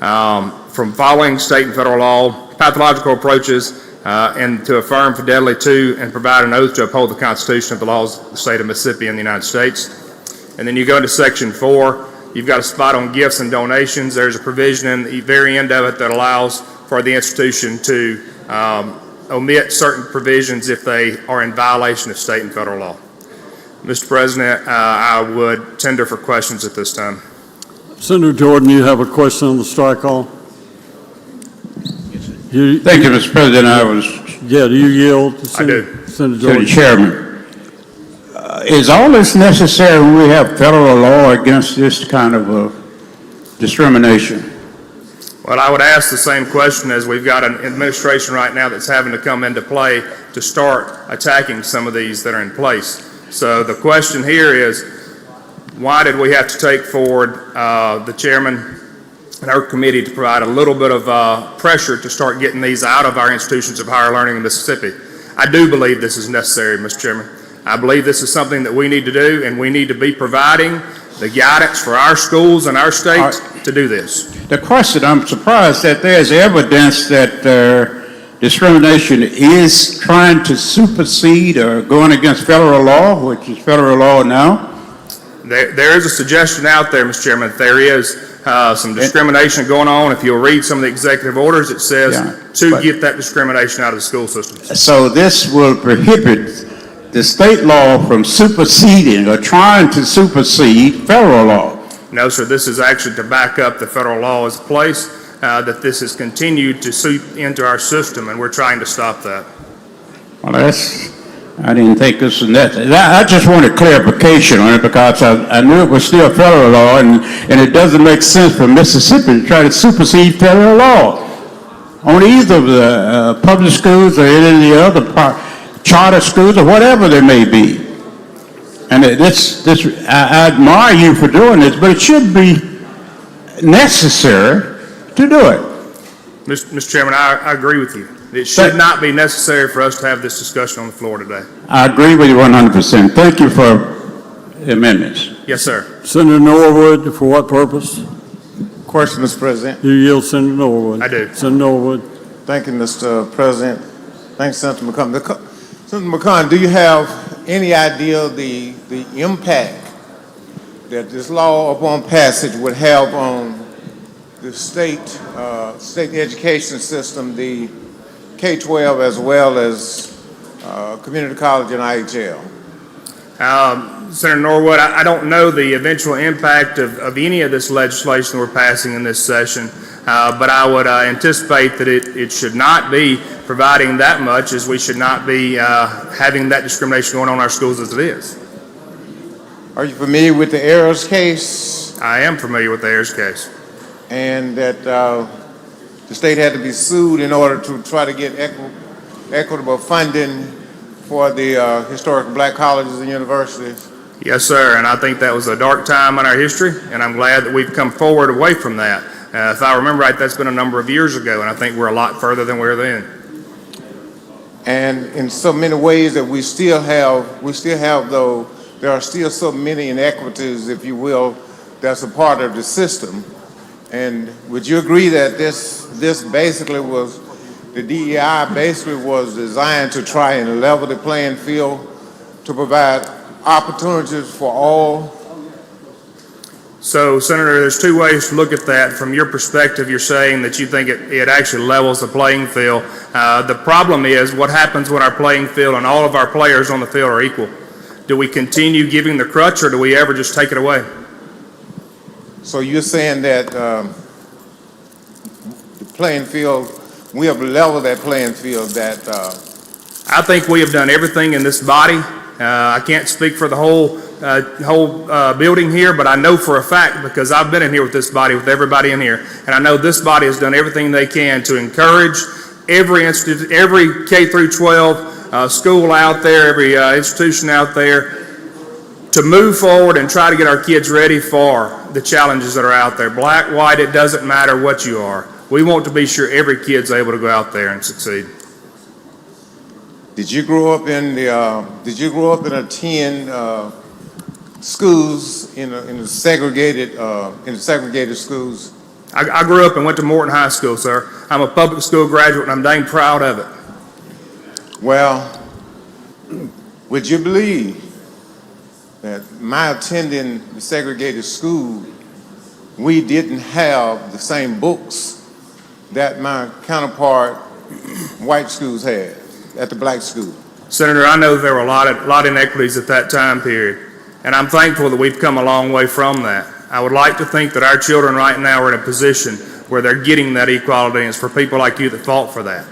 from following state and federal law, pathological approaches, and to affirm fidelity to and provide an oath to uphold the Constitution of the laws of the state of Mississippi and the United States. And then you go into Section 4, you've got a spot on gifts and donations. There's a provision in the very end of it that allows for the institution to omit certain provisions if they are in violation of state and federal law. Mr. President, I would tender for questions at this time.
Senator Jordan, you have a question on the strike call?
Thank you, Mr. President.
Do you yield to
I do.
Senator Jordan?
Chairman, Is all this necessary when we have federal law against this kind of discrimination?
Well, I would ask the same question as we've got an administration right now that's having to come into play to start attacking some of these that are in place. So the question here is, why did we have to take forward the chairman and our committee to provide a little bit of pressure to start getting these out of our institutions of higher learning in Mississippi? I do believe this is necessary, Mr. Chairman. I believe this is something that we need to do, and we need to be providing the guidance for our schools and our state to do this.
The question, I'm surprised that there's evidence that discrimination is trying to supersede or going against federal law, which is federal law now.
There is a suggestion out there, Mr. Chairman, that there is some discrimination going on. If you'll read some of the executive orders, it says to get that discrimination out of the school system.
So this will prohibit the state law from superseding or trying to supersede federal law.
No, sir, this is actually to back up the federal law as place, that this has continued to seep into our system, and we're trying to stop that.
Well, I didn't think this was necessary. I just wanted clarification on it because I knew it was still federal law, and it doesn't make sense for Mississippi to try to supersede federal law on either of the public schools or any of the other charter schools or whatever there may be. And I admire you for doing this, but it should be necessary to do it.
Mr. Chairman, I agree with you. It should not be necessary for us to have this discussion on the floor today.
I agree with you 100%. Thank you for the amendments.
Yes, sir.
Senator Norwood, for what purpose?
Question, Mr. President.
You yield, Senator Norwood.
I do.
Senator Norwood.
Thank you, Mr. President. Thanks, Senator McConnell. Senator McConnell, do you have any idea the impact that this law upon passage would have on the state education system, the K-12 as well as community college and IHL?
Senator Norwood, I don't know the eventual impact of any of this legislation we're passing in this session, but I would anticipate that it should not be providing that much, as we should not be having that discrimination going on in our schools as it is.
Are you familiar with the Ayers case?
I am familiar with the Ayers case.
And that the state had to be sued in order to try to get equitable funding for the historic black colleges and universities?
Yes, sir, and I think that was a dark time in our history, and I'm glad that we've come forward away from that. If I remember right, that's been a number of years ago, and I think we're a lot further than we were then.
And in so many ways that we still have though, there are still so many inequities, if you will, that's a part of the system. And would you agree that this basically was, the DEI basically was designed to try and level the playing field to provide opportunities for all?
So, Senator, there's two ways to look at that. From your perspective, you're saying that you think it actually levels the playing field. The problem is what happens when our playing field and all of our players on the field are equal. Do we continue giving the crutch, or do we ever just take it away?
So you're saying that the playing field, we have leveled that playing field that...
I think we have done everything in this body. I can't speak for the whole building here, but I know for a fact, because I've been in here with this body, with everybody in here, and I know this body has done everything they can to encourage every K through 12 school out there, every institution out there, to move forward and try to get our kids ready for the challenges that are out there. Black, white, it doesn't matter what you are. We want to be sure every kid's able to go out there and succeed.
Did you grow up in attend schools in the segregated schools?
I grew up and went to Morton High School, sir. I'm a public school graduate, and I'm dang proud of it.
Well, would you believe that my attending the segregated school, we didn't have the same books that my counterpart white schools had at the black school?
Senator, I know there were a lot of inequities at that time period, and I'm thankful that we've come a long way from that. I would like to think that our children right now are in a position where they're getting that equality, and it's for people like you that fought for that.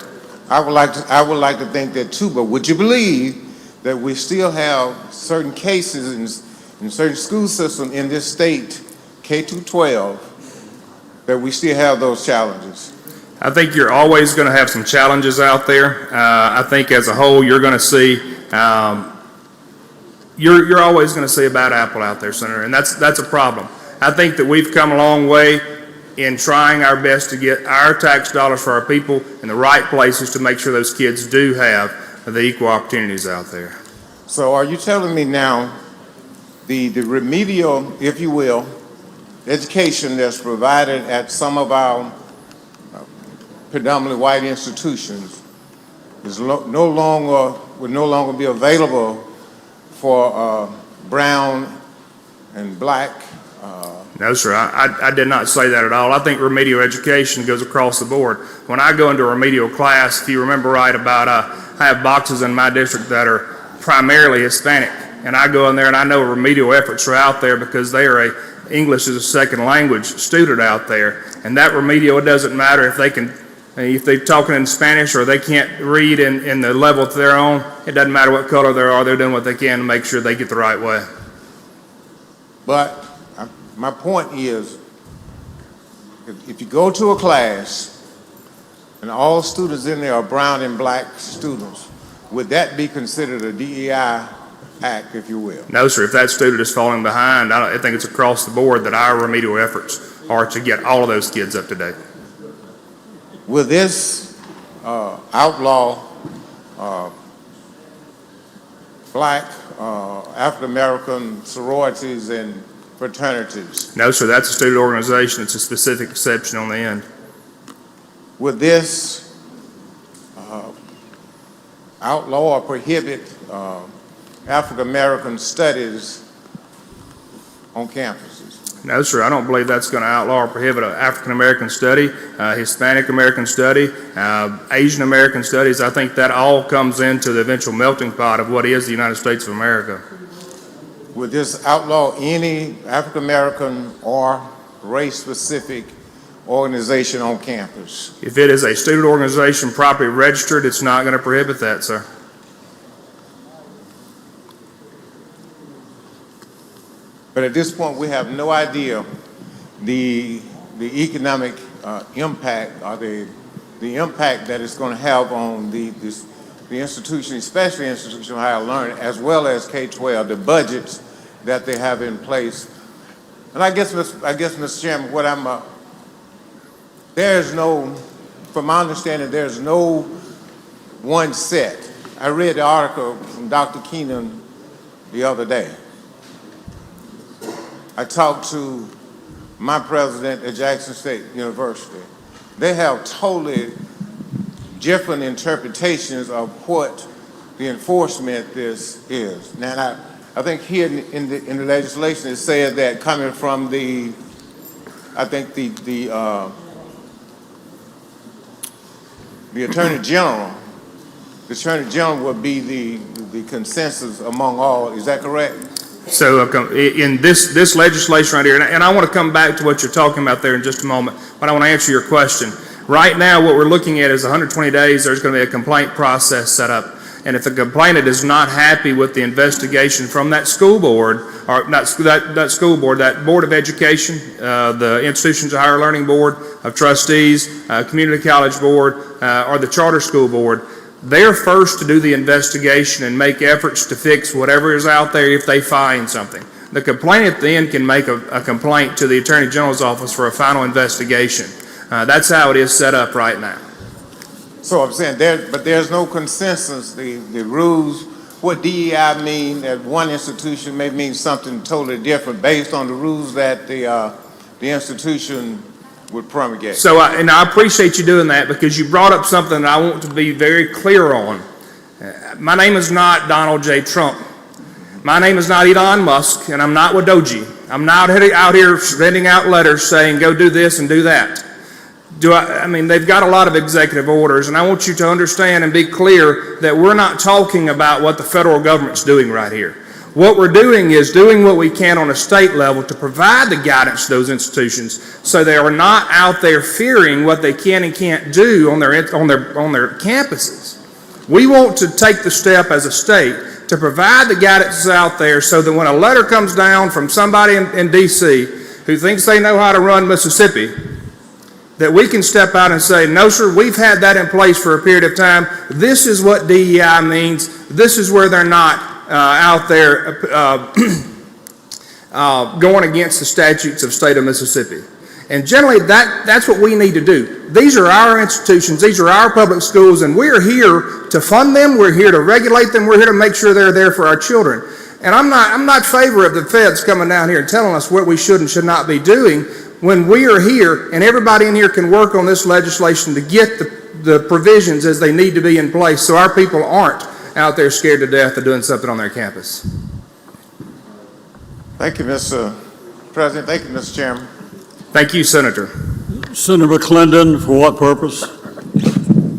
I would like to think that too, but would you believe that we still have certain cases in certain school systems in this state, K through 12, that we still have those challenges?
I think you're always going to have some challenges out there. I think as a whole, you're going to see, you're always going to see a bad apple out there, Senator, and that's a problem. I think that we've come a long way in trying our best to get our tax dollars for our people in the right places to make sure those kids do have the equal opportunities out there.
So are you telling me now the remedial, if you will, education that's provided at some of our predominantly white institutions is would no longer be available for brown and black?
No, sir, I did not say that at all. I think remedial education goes across the board. When I go into a remedial class, if you remember right, I have boxes in my district that are primarily Hispanic, and I go in there and I know remedial efforts are out there because they are English as a second language student out there, and that remedial, it doesn't matter if they're talking in Spanish or they can't read in the level that they're on. It doesn't matter what color they are, they're doing what they can to make sure they get the right way.
But my point is, if you go to a class and all students in there are brown and black students, would that be considered a DEI act, if you will?
No, sir. If that student is falling behind, I think it's across the board that our remedial efforts are to get all of those kids up to date.
Will this outlaw black, African-American sororities and fraternities?
No, sir. That's a student organization. It's a specific exception on the end.
Would this outlaw or prohibit African-American studies on campuses?
No, sir. I don't believe that's going to outlaw or prohibit African-American study, Hispanic-American study, Asian-American studies. I think that all comes into the eventual melting pot of what is the United States of America.
Would this outlaw any African-American or race-specific organization on campus?
If it is a student organization properly registered, it's not going to prohibit that, sir.
But at this point, we have no idea the economic impact or the impact that it's going to have on the institution, especially institutional higher learning, as well as K-12, the budgets that they have in place. And I guess, Mr. Chairman, what there's no, from my understanding, there's no one set. I read the article from Dr. Keenan the other day. I talked to my president at Jackson State University. They have totally different interpretations of what the enforcement this is. Now, I think here in the legislation it said that coming from the Attorney General, the Attorney General would be the consensus among all. Is that correct?
So in this legislation right here, and I want to come back to what you're talking about there in just a moment, but I want to answer your question. Right now, what we're looking at is 120 days, there's going to be a complaint process set up. And if the complainant is not happy with the investigation from that school board, or not that school board, that Board of Education, the Institutions of Higher Learning Board of Trustees, Community College Board, or the Charter School Board, they're first to do the investigation and make efforts to fix whatever is out there if they find something. The complainant then can make a complaint to the Attorney General's office for a final investigation. That's how it is set up right now.
So I'm saying but there's no consensus. The rules, what DEI mean at one institution may mean something totally different based on the rules that the institution would promulgate.
So, and I appreciate you doing that because you brought up something that I want to be very clear on. My name is not Donald J. Trump. My name is not Elon Musk, and I'm not Wadoji. I'm not out here sending out letters saying, go do this and do that. I mean, they've got a lot of executive orders, and I want you to understand and be clear that we're not talking about what the federal government's doing right here. What we're doing is doing what we can on a state level to provide the guidance to those institutions so they are not out there fearing what they can and can't do on their campuses. We want to take the step as a state
to provide the guidance out there so that when a letter comes down from somebody in D.C. who thinks they know how to run Mississippi, that we can step out and say, no, sir, we've had that in place for a period of time. This is what DEI means. This is where they're not out there going against the statutes of the state of Mississippi. And generally, that's what we need to do. These are our institutions. These are our public schools, and we're here to fund them. We're here to regulate them. We're here to make sure they're there for our children. And I'm not in favor of the feds coming down here and telling us what we should and should not be doing when we are here and everybody in here can work on this legislation to get the provisions as they need to be in place so our people aren't out there scared to death of doing something on their campus.
Thank you, Mr. President. Thank you, Mr. Chairman.
Thank you, Senator.
Senator McClendon, for what purpose?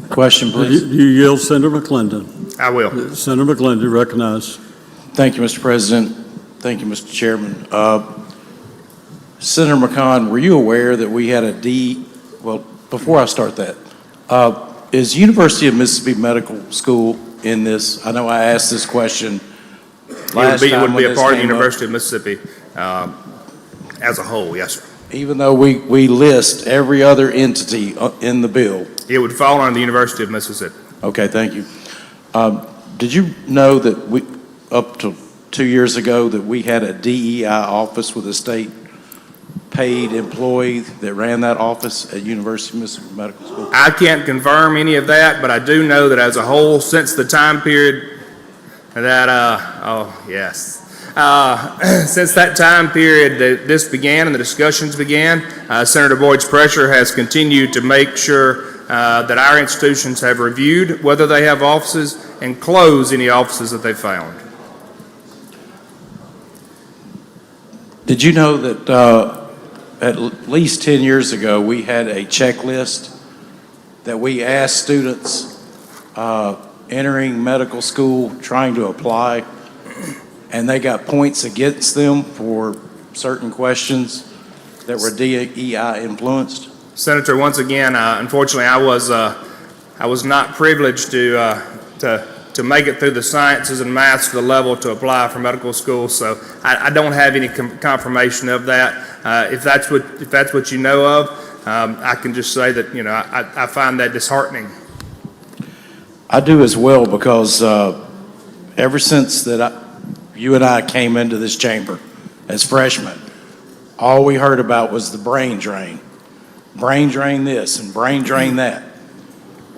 Question, please.
You yield, Senator McClendon.
I will.
Senator McClendon, recognized.
Thank you, Mr. President. Thank you, Mr. Chairman. Senator McCon, were you aware that we had well, before I start that, is University of Mississippi Medical School in this? I know I asked this question last time.
It would be a part of the
came up.
University of Mississippi as a whole, yes, sir.
Even though we list every other entity in the bill?
It would fall under the University of Mississippi.
Okay, thank you. Did you know that we, up to 2 years ago, that we had a DEI office with a state paid employee that ran that office at University of Mississippi Medical School?
I can't confirm any of that, but I do know that as a whole, since the time period that, since that time period that this began and the discussions began, Senator Boyd's pressure has continued to make sure that our institutions have reviewed whether they have offices and closed any offices that they found.
Did you know that at least 10 years ago, we had a checklist that we asked students entering medical school trying to apply, and they got points against them for certain questions that were DEI influenced?
Senator, once again, unfortunately, I was not privileged to make it through the sciences and maths to the level to apply for medical school, so I don't have any confirmation of that. If that's what you know of, I can just say that I find that disheartening.
I do as well, because ever since that you and I came into this chamber as freshmen, all we heard about was the brain drain. Brain drain this and brain drain that.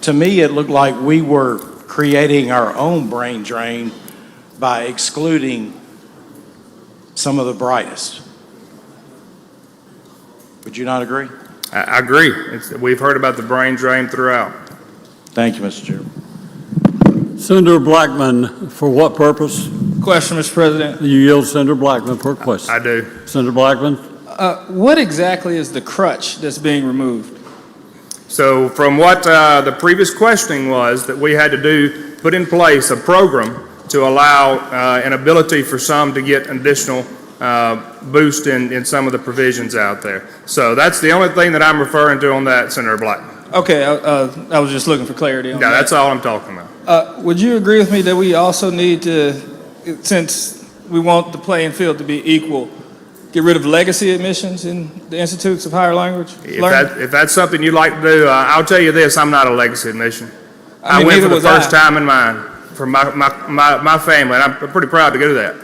To me, it looked like we were creating our own brain drain by excluding some of the brightest. Would you not agree?
I agree. We've heard about the brain drain throughout.
Thank you, Mr. Chairman.
Senator Blackman, for what purpose?
Question, Mr. President.
You yield, Senator Blackman, for a question.
I do.
Senator Blackman.
What exactly is the crutch that's being removed?
So from what the previous questioning was, that we had to put in place a program to allow an ability for some to get an additional boost in some of the provisions out there. So that's the only thing that I'm referring to on that, Senator Blackman.
Okay, I was just looking for clarity on that.
Yeah, that's all I'm talking about.
Would you agree with me that we also need to, since we want the playing field to be equal, get rid of legacy admissions in the institutes of higher learning?
If that's something you'd like to do, I'll tell you this, I'm not a legacy admission.
I
went for the first time in mine for my family, and I'm pretty proud to do that.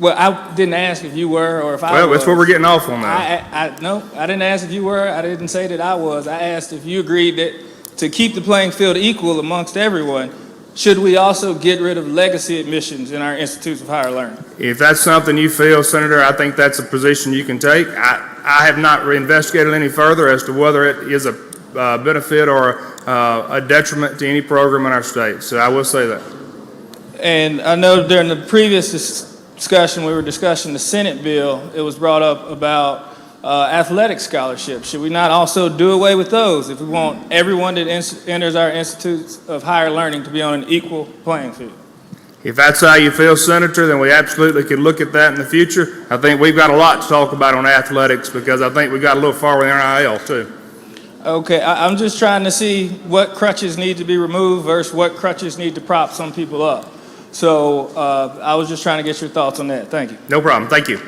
Well, I didn't ask if you were or if I was.
Well, that's what we're getting off on now.
No, I didn't ask if you were. I didn't say that I was. I asked if you agreed that to keep the playing field equal amongst everyone, should we also get rid of legacy admissions in our institutes of higher learning? If
that's something you feel, Senator, I think that's a position you can take. I have not investigated any further as to whether it is a benefit or a detriment to any program in our state. So I will say that.
And I know during the previous discussion, we were discussing the Senate bill. It was brought up about athletic scholarships. Should we not also do away with those if we want everyone that enters our institutes of higher learning to be on an equal playing field?
If that's how you feel, Senator, then we absolutely could look at that in the future. I think we've got a lot to talk about on athletics because I think we got a little far with NIL too.
Okay, I'm just trying to see what crutches need to be removed versus what crutches need to prop some people up. So I was just trying to get your thoughts on that. Thank you.
No problem. Thank you.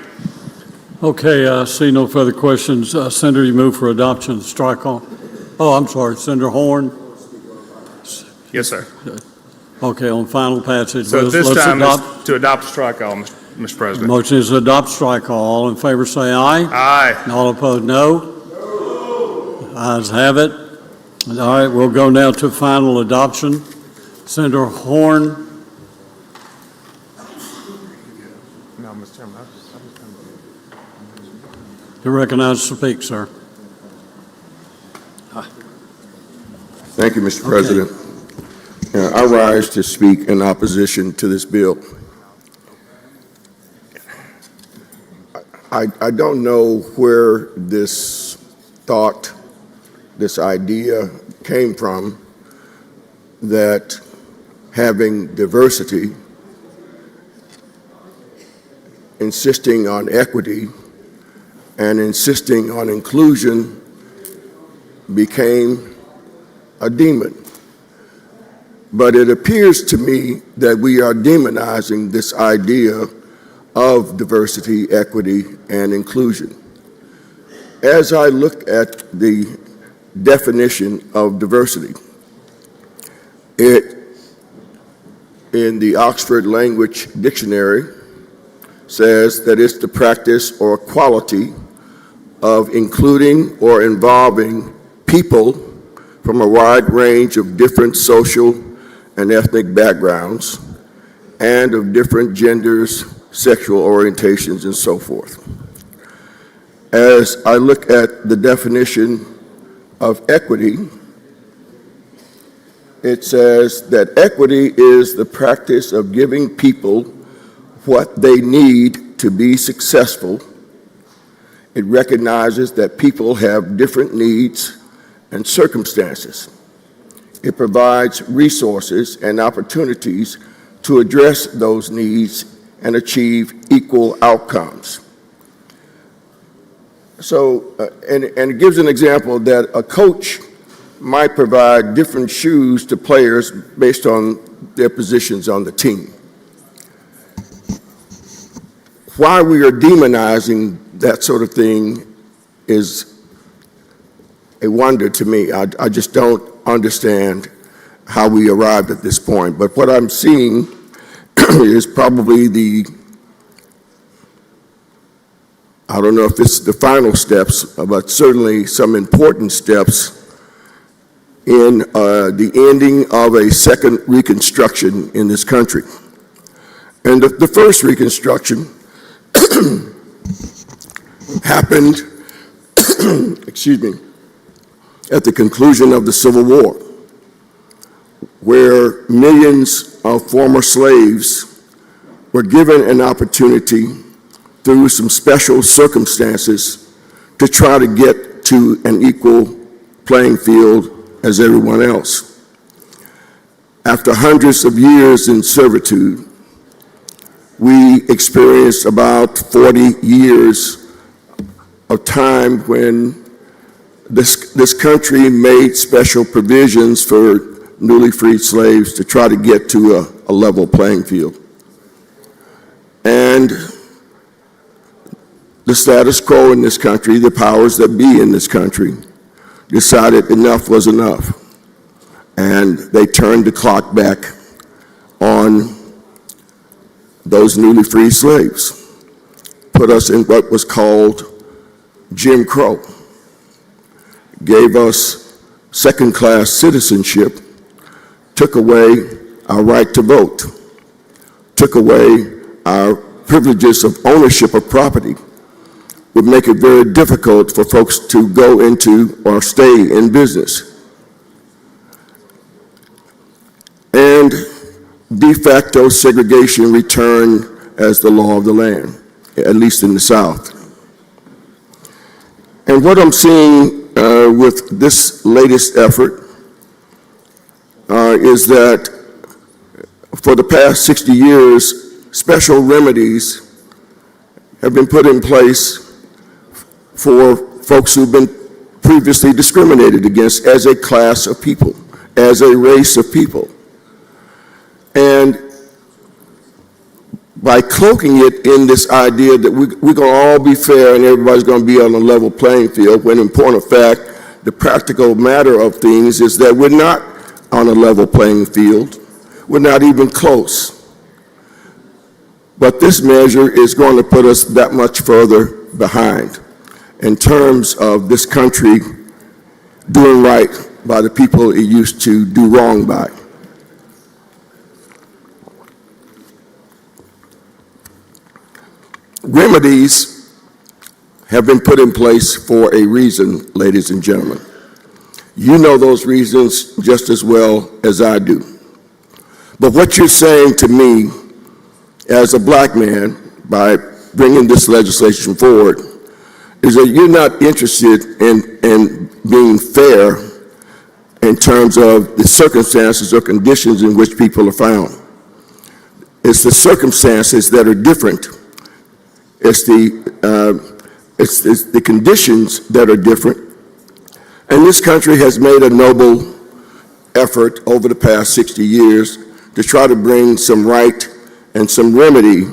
Okay, I see no further questions. Senator, you move for adoption of the strike all? Oh, I'm sorry, Senator Horn.
Yes, sir.
Okay, on final passage.
So
let's
this time
adopt.
is to adopt strike all, Mr. President.
Motion is to adopt strike all. All in favor say aye.
Aye.
And all opposed, no. No. Ayes have it. All right, we'll go now to final adoption. Senator Horn.
No, Mr. Chairman,
You're recognized to speak, sir.
Thank you, Mr. President. I rise to speak in opposition to this bill. I don't know where this thought, this idea came from that having diversity, insisting on equity, and insisting on inclusion became a demon. But it appears to me that we are demonizing this idea of diversity, equity, and inclusion. As I look at the definition of diversity, it, in the Oxford Language Dictionary, says that it's the practice or quality of including or involving people from a wide range of different social and ethnic backgrounds and of different genders, sexual orientations, and so forth. As I look at the definition of equity, it says that equity is the practice of giving people what they need to be successful. It recognizes that people have different needs and circumstances. It provides resources and opportunities to address those needs and achieve equal outcomes. So, and it gives an example that a coach might provide different shoes to players based on their positions on the team. Why we are demonizing that sort of thing is a wonder to me. I just don't understand how we arrived at this point. But what I'm seeing is probably I don't know if this is the final steps, but certainly some important steps in the ending of a second Reconstruction in this country. And the first Reconstruction happened, excuse me, at the conclusion of the Civil War, where millions of former slaves were given an opportunity through some special circumstances to try to get to an equal playing field as everyone else. After hundreds of years in servitude, we experienced about 40 years of time when this country made special provisions for newly freed slaves to try to get to a level playing field. And the status quo in this country, the powers that be in this country, decided enough was enough. And they turned the clock back on those newly freed slaves, put us in what was called Jim Crow, gave us second-class citizenship, took away our right to vote, took away our privileges of ownership of property, would make it very difficult for folks to go into or stay in business. And de facto segregation returned as the law of the land, at least in the South. And what I'm seeing with this latest effort is that for the past 60 years, special remedies have been put in place for folks who've been previously discriminated against as a class of people, as a race of people. And by cloaking it in this idea that we're going to all be fair and everybody's going to be on a level playing field, when in point of fact, the practical matter of things is that we're not on a level playing field. We're not even close. But this measure is going to put us that much further behind in terms of this country doing right by the people it used to do wrong by. Remedies have been put in place for a reason, ladies and gentlemen. You know those reasons just as well as I do. But what you're saying to me as a black man by bringing this legislation forward is that you're not interested in being fair in terms of the circumstances or conditions in which people are found. It's the circumstances that are different. It's the conditions that are different. And this country has made a noble effort over the past 60 years to try to bring some right and some remedy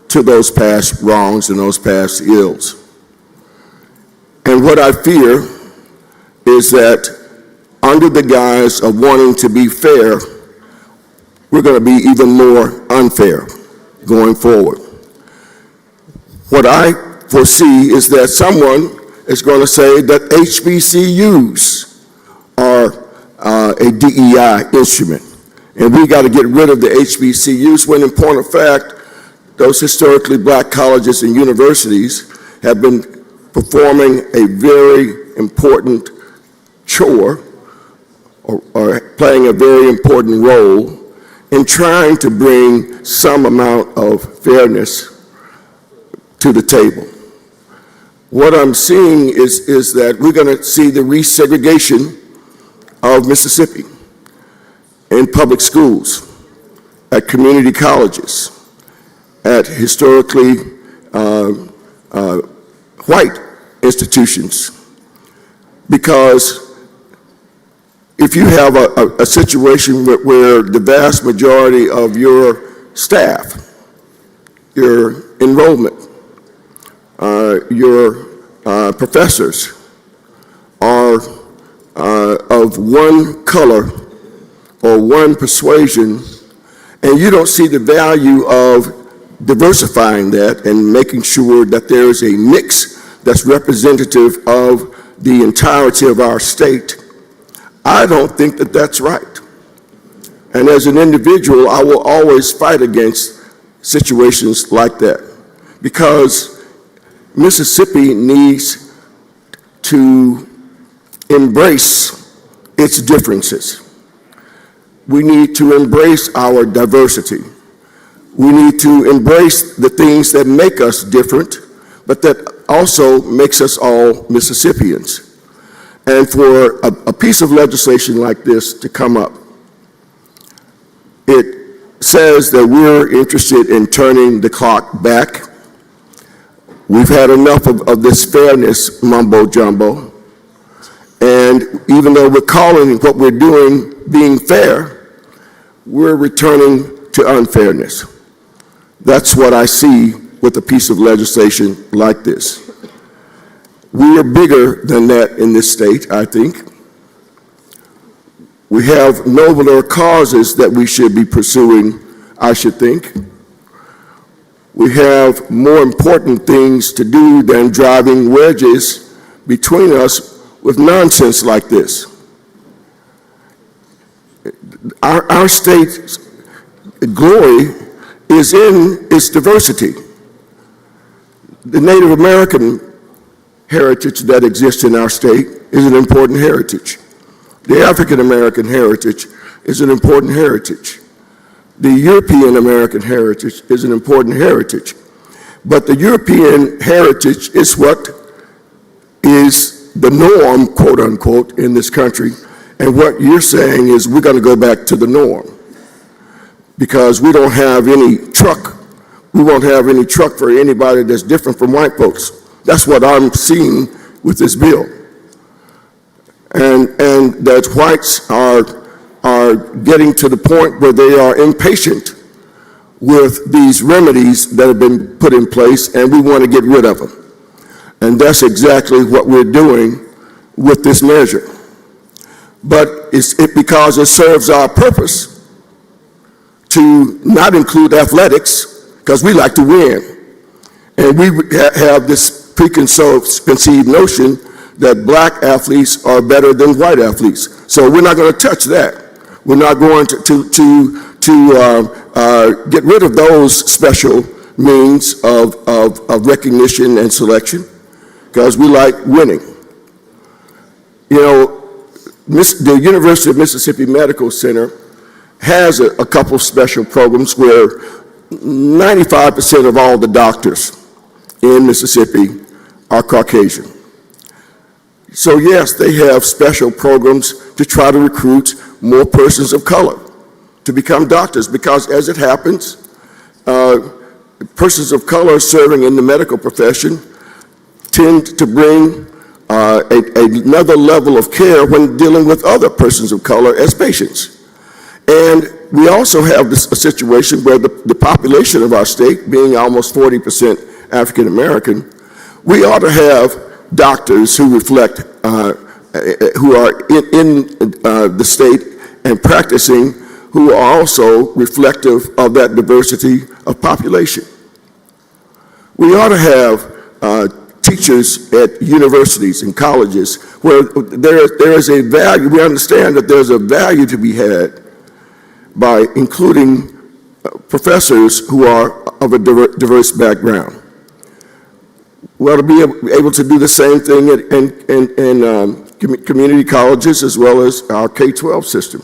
to those past wrongs and those past ills. And what I fear is that under the guise of wanting to be fair, we're going to be even more unfair going forward. What I foresee is that someone is going to say that HBCUs are a DEI instrument, and we got to get rid of the HBCUs, when in point of fact, those historically black colleges and universities have been performing a very important chore or playing a very important role in trying to bring some amount of fairness to the table. What I'm seeing is that we're going to see the resegregation of Mississippi in public schools, at community colleges, at historically white institutions. Because if you have a situation where the vast majority of your staff, your enrollment, your professors are of one color or one persuasion, and you don't see the value of diversifying that and making sure that there is a mix that's representative of the entirety of our state, I don't think that that's right. And as an individual, I will always fight against situations like that, because Mississippi needs to embrace its differences. We need to embrace our diversity. We need to embrace the things that make us different, but that also makes us all Mississippians. And for a piece of legislation like this to come up, it says that we're interested in turning the clock back. We've had enough of this fairness mumbo jumbo. And even though we're calling what we're doing being fair, we're returning to unfairness. That's what I see with a piece of legislation like this. We are bigger than that in this state, I think. We have nobler causes that we should be pursuing, I should think. We have more important things to do than driving wedges between us with nonsense like this. Our state's glory is in its diversity. The Native American heritage that exists in our state is an important heritage. The African American heritage is an important heritage. The European American heritage is an important heritage. But the European heritage is what is the norm, quote unquote, in this country. And what you're saying is we're going to go back to the norm because we don't have any truck. We won't have any truck for anybody that's different from white folks. That's what I'm seeing with this bill. And that whites are getting to the point where they are impatient with these remedies that have been put in place, and we want to get rid of them. And that's exactly what we're doing with this measure. But it's because it serves our purpose to not include athletics, because we like to win. And we have this preconceived notion that black athletes are better than white athletes. So we're not going to touch that. We're not going to get rid of those special means of recognition and selection, because we like winning. You know, the University of Mississippi Medical Center has a couple special programs where 95% of all the doctors in Mississippi are Caucasian. So yes, they have special programs to try to recruit more persons of color to become doctors, because as it happens, persons of color serving in the medical profession tend to bring another level of care when dealing with other persons of color as patients. And we also have a situation where the population of our state, being almost 40% African American, we ought to have doctors who reflect, who are in the state and practicing, who are also reflective of that diversity of population. We ought to have teachers at universities and colleges where there is a value. We understand that there's a value to be had by including professors who are of a diverse background. We ought to be able to do the same thing in community colleges as well as our K-12 system.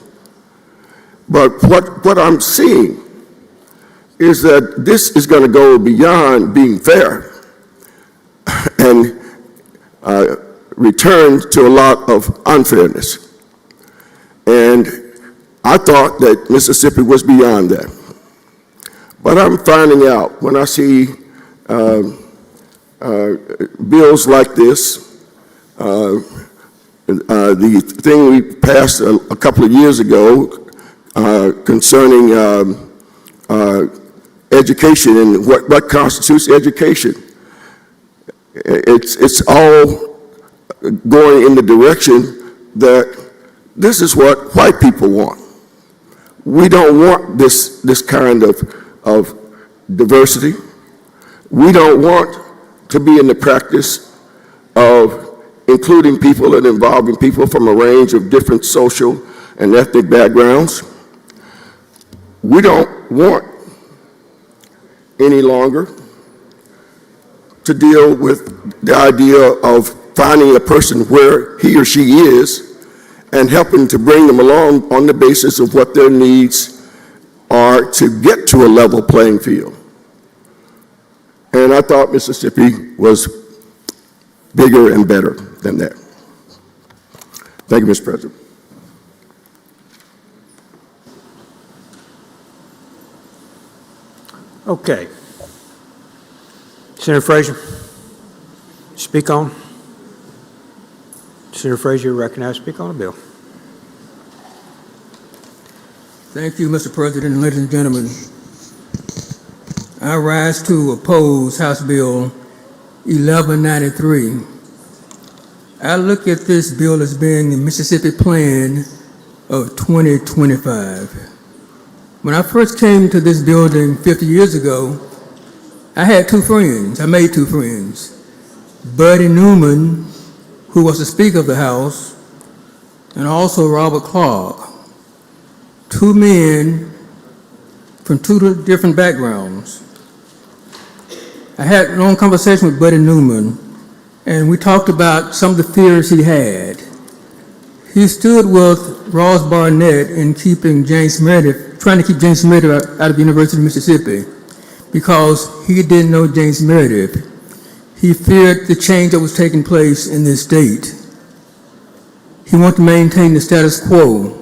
But what I'm seeing is that this is going to go beyond being fair and return to a lot of unfairness. And I thought that Mississippi was beyond that. But I'm finding out when I see bills like this, the thing we passed a couple of years ago concerning education and what constitutes education. It's all going in the direction that this is what white people want. We don't want this kind of diversity. We don't want to be in the practice of including people and involving people from a range of different social and ethnic backgrounds. We don't want any longer to deal with the idea of finding a person where he or she is and helping to bring them along on the basis of what their needs are to get to a level playing field. And I thought Mississippi was bigger and better than that. Thank you, Mr. President.
Okay. Senator Frazier, speak on. Senator Frazier, you're recognized to speak on the bill.
Thank you, Mr. President, and ladies and gentlemen. I rise to oppose House Bill 1193. I look at this bill as being the Mississippi Plan of 2025. When I first came to this building 50 years ago, I had two friends. I made two friends. Buddy Newman, who was the Speaker of the House, and also Robert Clark. Two men from two different backgrounds. I had a long conversation with Buddy Newman, and we talked about some of the fears he had. He stood with Ross Barnett in keeping James Meredith, trying to keep James Meredith out of the University of Mississippi, because he didn't know James Meredith. He feared the change that was taking place in this state. He wanted to maintain the status quo.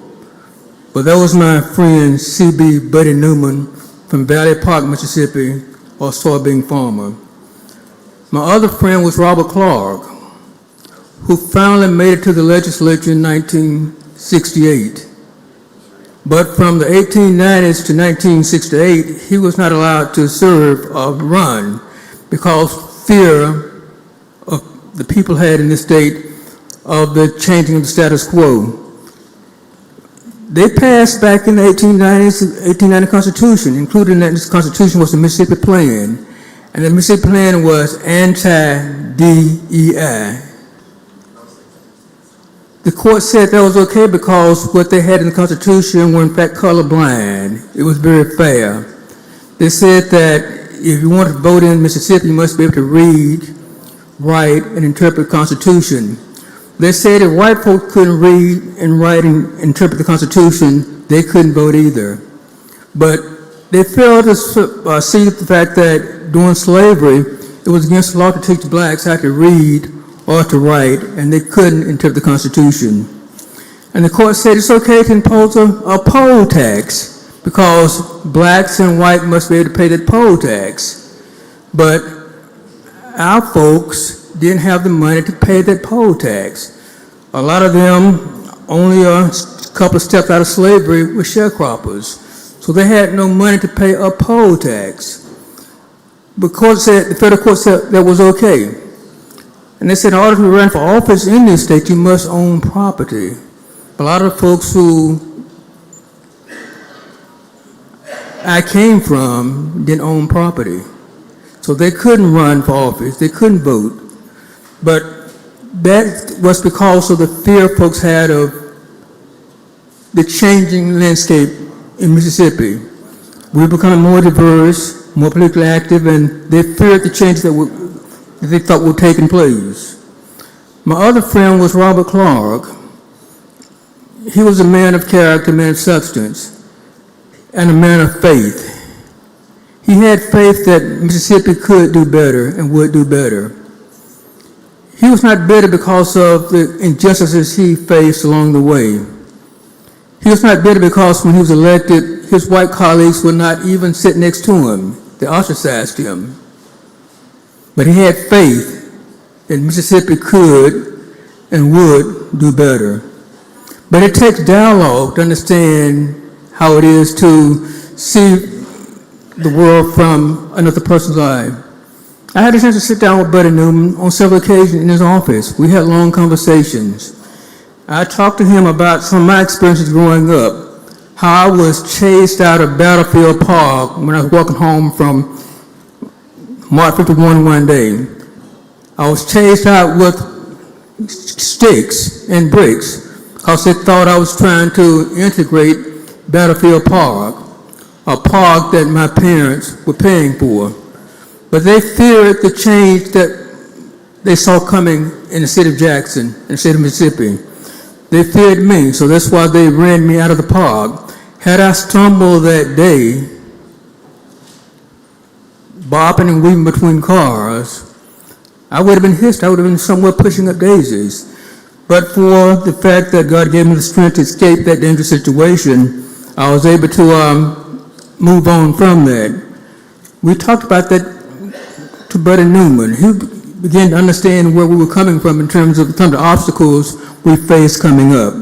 But that was my friend C.B. Buddy Newman from Valley Park, Mississippi, a soybean farmer. My other friend was Robert Clark, who finally made it to the legislature in 1968. But from the 1890s to 1968, he was not allowed to serve or run because fear of the people had in this state of the changing of the status quo. They passed back in the 1890s, 1890 Constitution. Included in that Constitution was the Mississippi Plan. And the Mississippi Plan was anti-DEI. The court said that was okay because what they had in the Constitution were in fact colorblind. It was very fair. They said that if you want to vote in Mississippi, you must be able to read, write, and interpret the Constitution. They said if white folks couldn't read and write and interpret the Constitution, they couldn't vote either. But they failed to see the fact that during slavery, it was against the law to teach blacks how to read or to write, and they couldn't interpret the Constitution. And the court said it's okay to impose a poll tax because blacks and white must be able to pay that poll tax. But our folks didn't have the money to pay that poll tax. A lot of them, only a couple of steps out of slavery, were sharecroppers. So they had no money to pay a poll tax. The federal court said that was okay. And they said in order to run for office in this state, you must own property. But a lot of folks who I came from didn't own property. So they couldn't run for office, they couldn't vote. But that was because of the fear folks had of the changing landscape in Mississippi. We're becoming more diverse, more politically active, and they feared the changes that they thought were taking place. My other friend was Robert Clark. He was a man of character, a man of substance, and a man of faith. He had faith that Mississippi could do better and would do better. He was not bitter because of the injustices he faced along the way. He was not bitter because when he was elected, his white colleagues would not even sit next to him. They ostracized him. But he had faith that Mississippi could and would do better. But it takes dialogue to understand how it is to see the world from another person's eye. I had a chance to sit down with Buddy Newman on several occasions in his office. We had long conversations. I talked to him about some of my experiences growing up, how I was chased out of Battlefield Park when I was walking home from March 51 one day. I was chased out with sticks and bricks because they thought I was trying to integrate Battlefield Park, a park that my parents were paying for. But they feared the change that they saw coming in the city of Jackson, in the state of Mississippi. They feared me, so that's why they ran me out of the park. Had I stumbled that day, bopping and weaving between cars, I would have been hissed. I would have been somewhere pushing up daisies. But for the fact that God gave me the strength to escape that dangerous situation, I was able to move on from that. We talked about that to Buddy Newman. He began to understand where we were coming from in terms of some of the obstacles we faced coming up.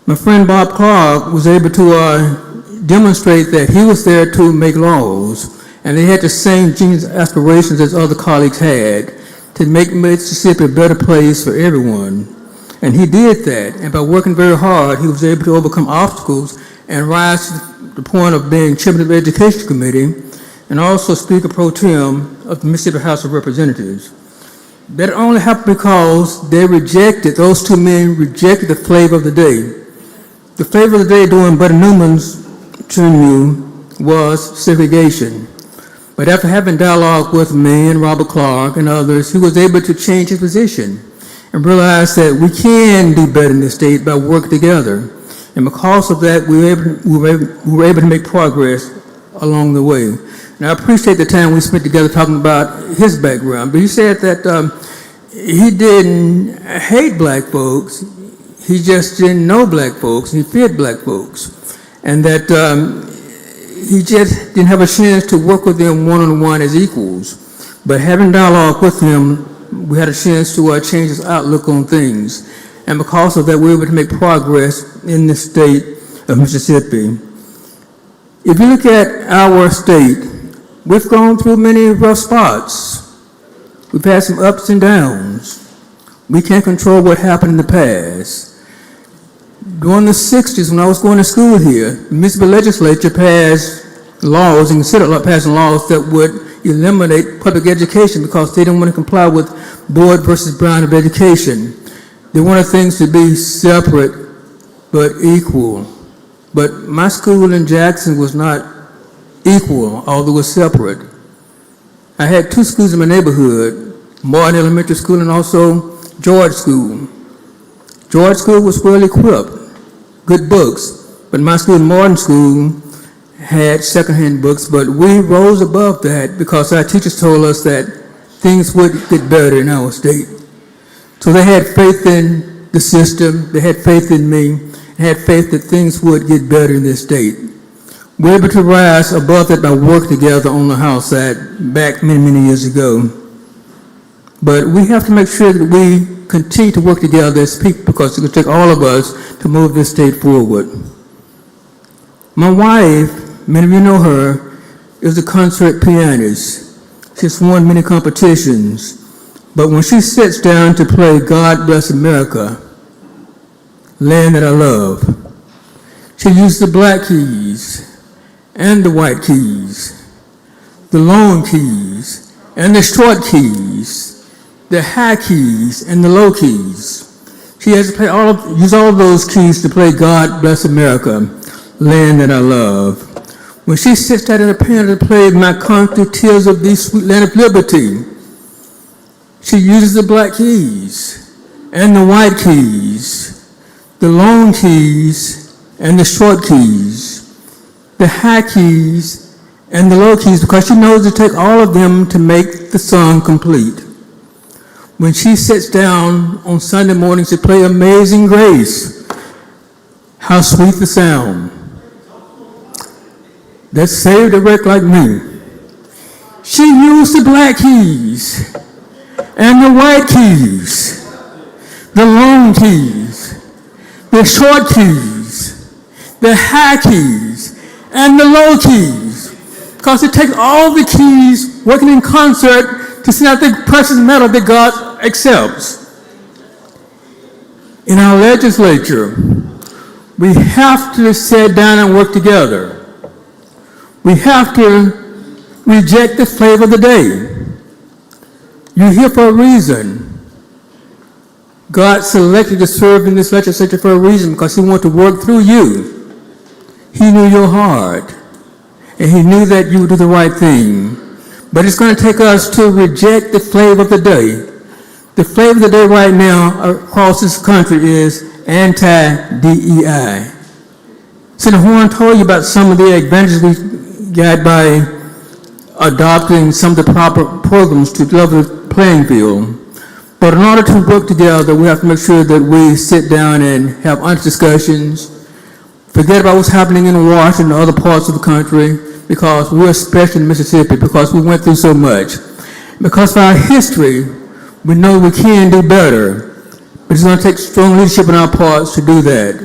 My friend Bob Clark was able to demonstrate that he was there to make laws, and they had the same genius aspirations as other colleagues had to make Mississippi a better place for everyone. And he did that, and by working very hard, he was able to overcome obstacles and rise to the point of being chairman of the Education Committee and also Speaker Pro Tem of the Mississippi House of Representatives. That only happened because those two men rejected the flavor of the day. The flavor of the day during Buddy Newman's tenure was segregation. But after having dialogue with me and Robert Clark and others, he was able to change his position and realize that we can do better in this state by working together. And because of that, we were able to make progress along the way. And I appreciate the time we spent together talking about his background. But he said that he didn't hate black folks, he just didn't know black folks, and he feared black folks. And that he just didn't have a chance to work with them one-on-one as equals. But having dialogue with him, we had a chance to change his outlook on things. And because of that, we were able to make progress in this state of Mississippi. If you look at our state, we've gone through many rough spots. We've had some ups and downs. We can't control what happened in the past. During the 60s, when I was going to school here, the Mississippi legislature passed laws and considered passing laws that would eliminate public education because they didn't want to comply with Board versus Brown of Education. They wanted things to be separate but equal. But my school in Jackson was not equal, although it was separate. I had two schools in my neighborhood, Martin Elementary School and also George School. George School was well equipped, good books, but my school, Martin School, had secondhand books, but we rose above that because our teachers told us that things would get better in our state. So they had faith in the system, they had faith in me, and had faith that things would get better in this state. We were able to rise above that by working together on the House side back many, many years ago. But we have to make sure that we continue to work together as people because it will take all of us to move this state forward. My wife, many of you know her, is a concert pianist. She's won many competitions. But when she sits down to play God Bless America, Land That I Love, she uses the black keys and the white keys, the long keys and the short keys, the high keys and the low keys. She has to use all of those keys to play God Bless America, Land That I Love. When she sits down at the piano to play My Country, Tears of Thee, Sweet Land of Liberty, she uses the black keys and the white keys, the long keys and the short keys, the high keys and the low keys, because she knows it takes all of them to make the song complete. When she sits down on Sunday mornings to play Amazing Grace, how sweet the sound that saved a wreck like me. She used the black keys and the white keys, the long keys, the short keys, the high keys, and the low keys. Because it takes all the keys working in concert to send out the precious metal that God accepts. In our legislature, we have to sit down and work together. We have to reject the flavor of the day. You're here for a reason. God selected you to serve in this legislature for a reason because He wanted to work through you. He knew your heart, and He knew that you would do the right thing. But it's going to take us to reject the flavor of the day. The flavor of the day right now across this country is anti-DEI. Senator Horn told you about some of the advantages we got by adopting some of the proper programs to level the playing field. But in order to work together, we have to make sure that we sit down and have honest discussions, forget about what's happening in Washington and other parts of the country, because we're special in Mississippi, because we went through so much. Because of our history, we know we can do better, but it's going to take strong leadership on our parts to do that.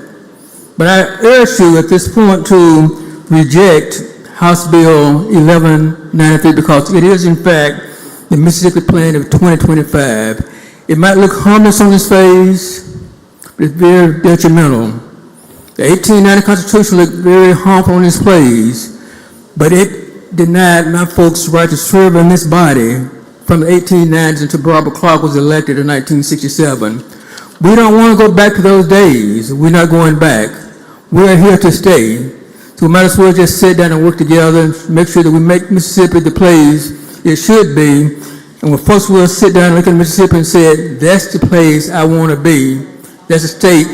But I urge you at this point to reject House Bill 1193 because it is, in fact, the Mississippi Plan of 2025. It might look harmless on its face, but it's very detrimental. The 1890 Constitution looked very harmful on its place, but it denied my folks the right to serve in this body from the 1890s until Barbara Clark was elected in 1967. We don't want to go back to those days. We're not going back. We're here to stay. So we might as well just sit down and work together and make sure that we make Mississippi the place it should be. And when folks will sit down and look at Mississippi and say, that's the place I want to be. That's a state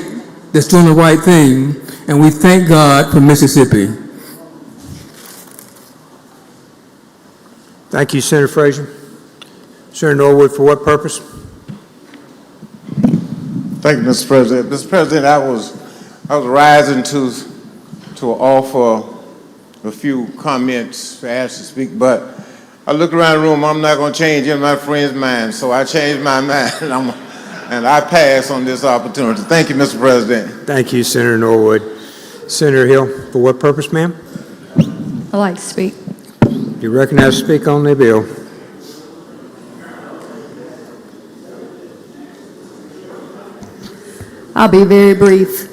that's doing the right thing. And we thank God for Mississippi.
Thank you, Senator Frazier. Senator Norwood, for what purpose?
Thank you, Mr. President. Mr. President, I was rising to offer a few comments, asked to speak, but I looked around the room, I'm not going to change any of my friends' minds, so I changed my mind, and I pass on this opportunity. Thank you, Mr. President.
Thank you, Senator Norwood. Senator Hill, for what purpose, ma'am?
I'd like to speak.
You recognize to speak on the bill.
I'll be very brief.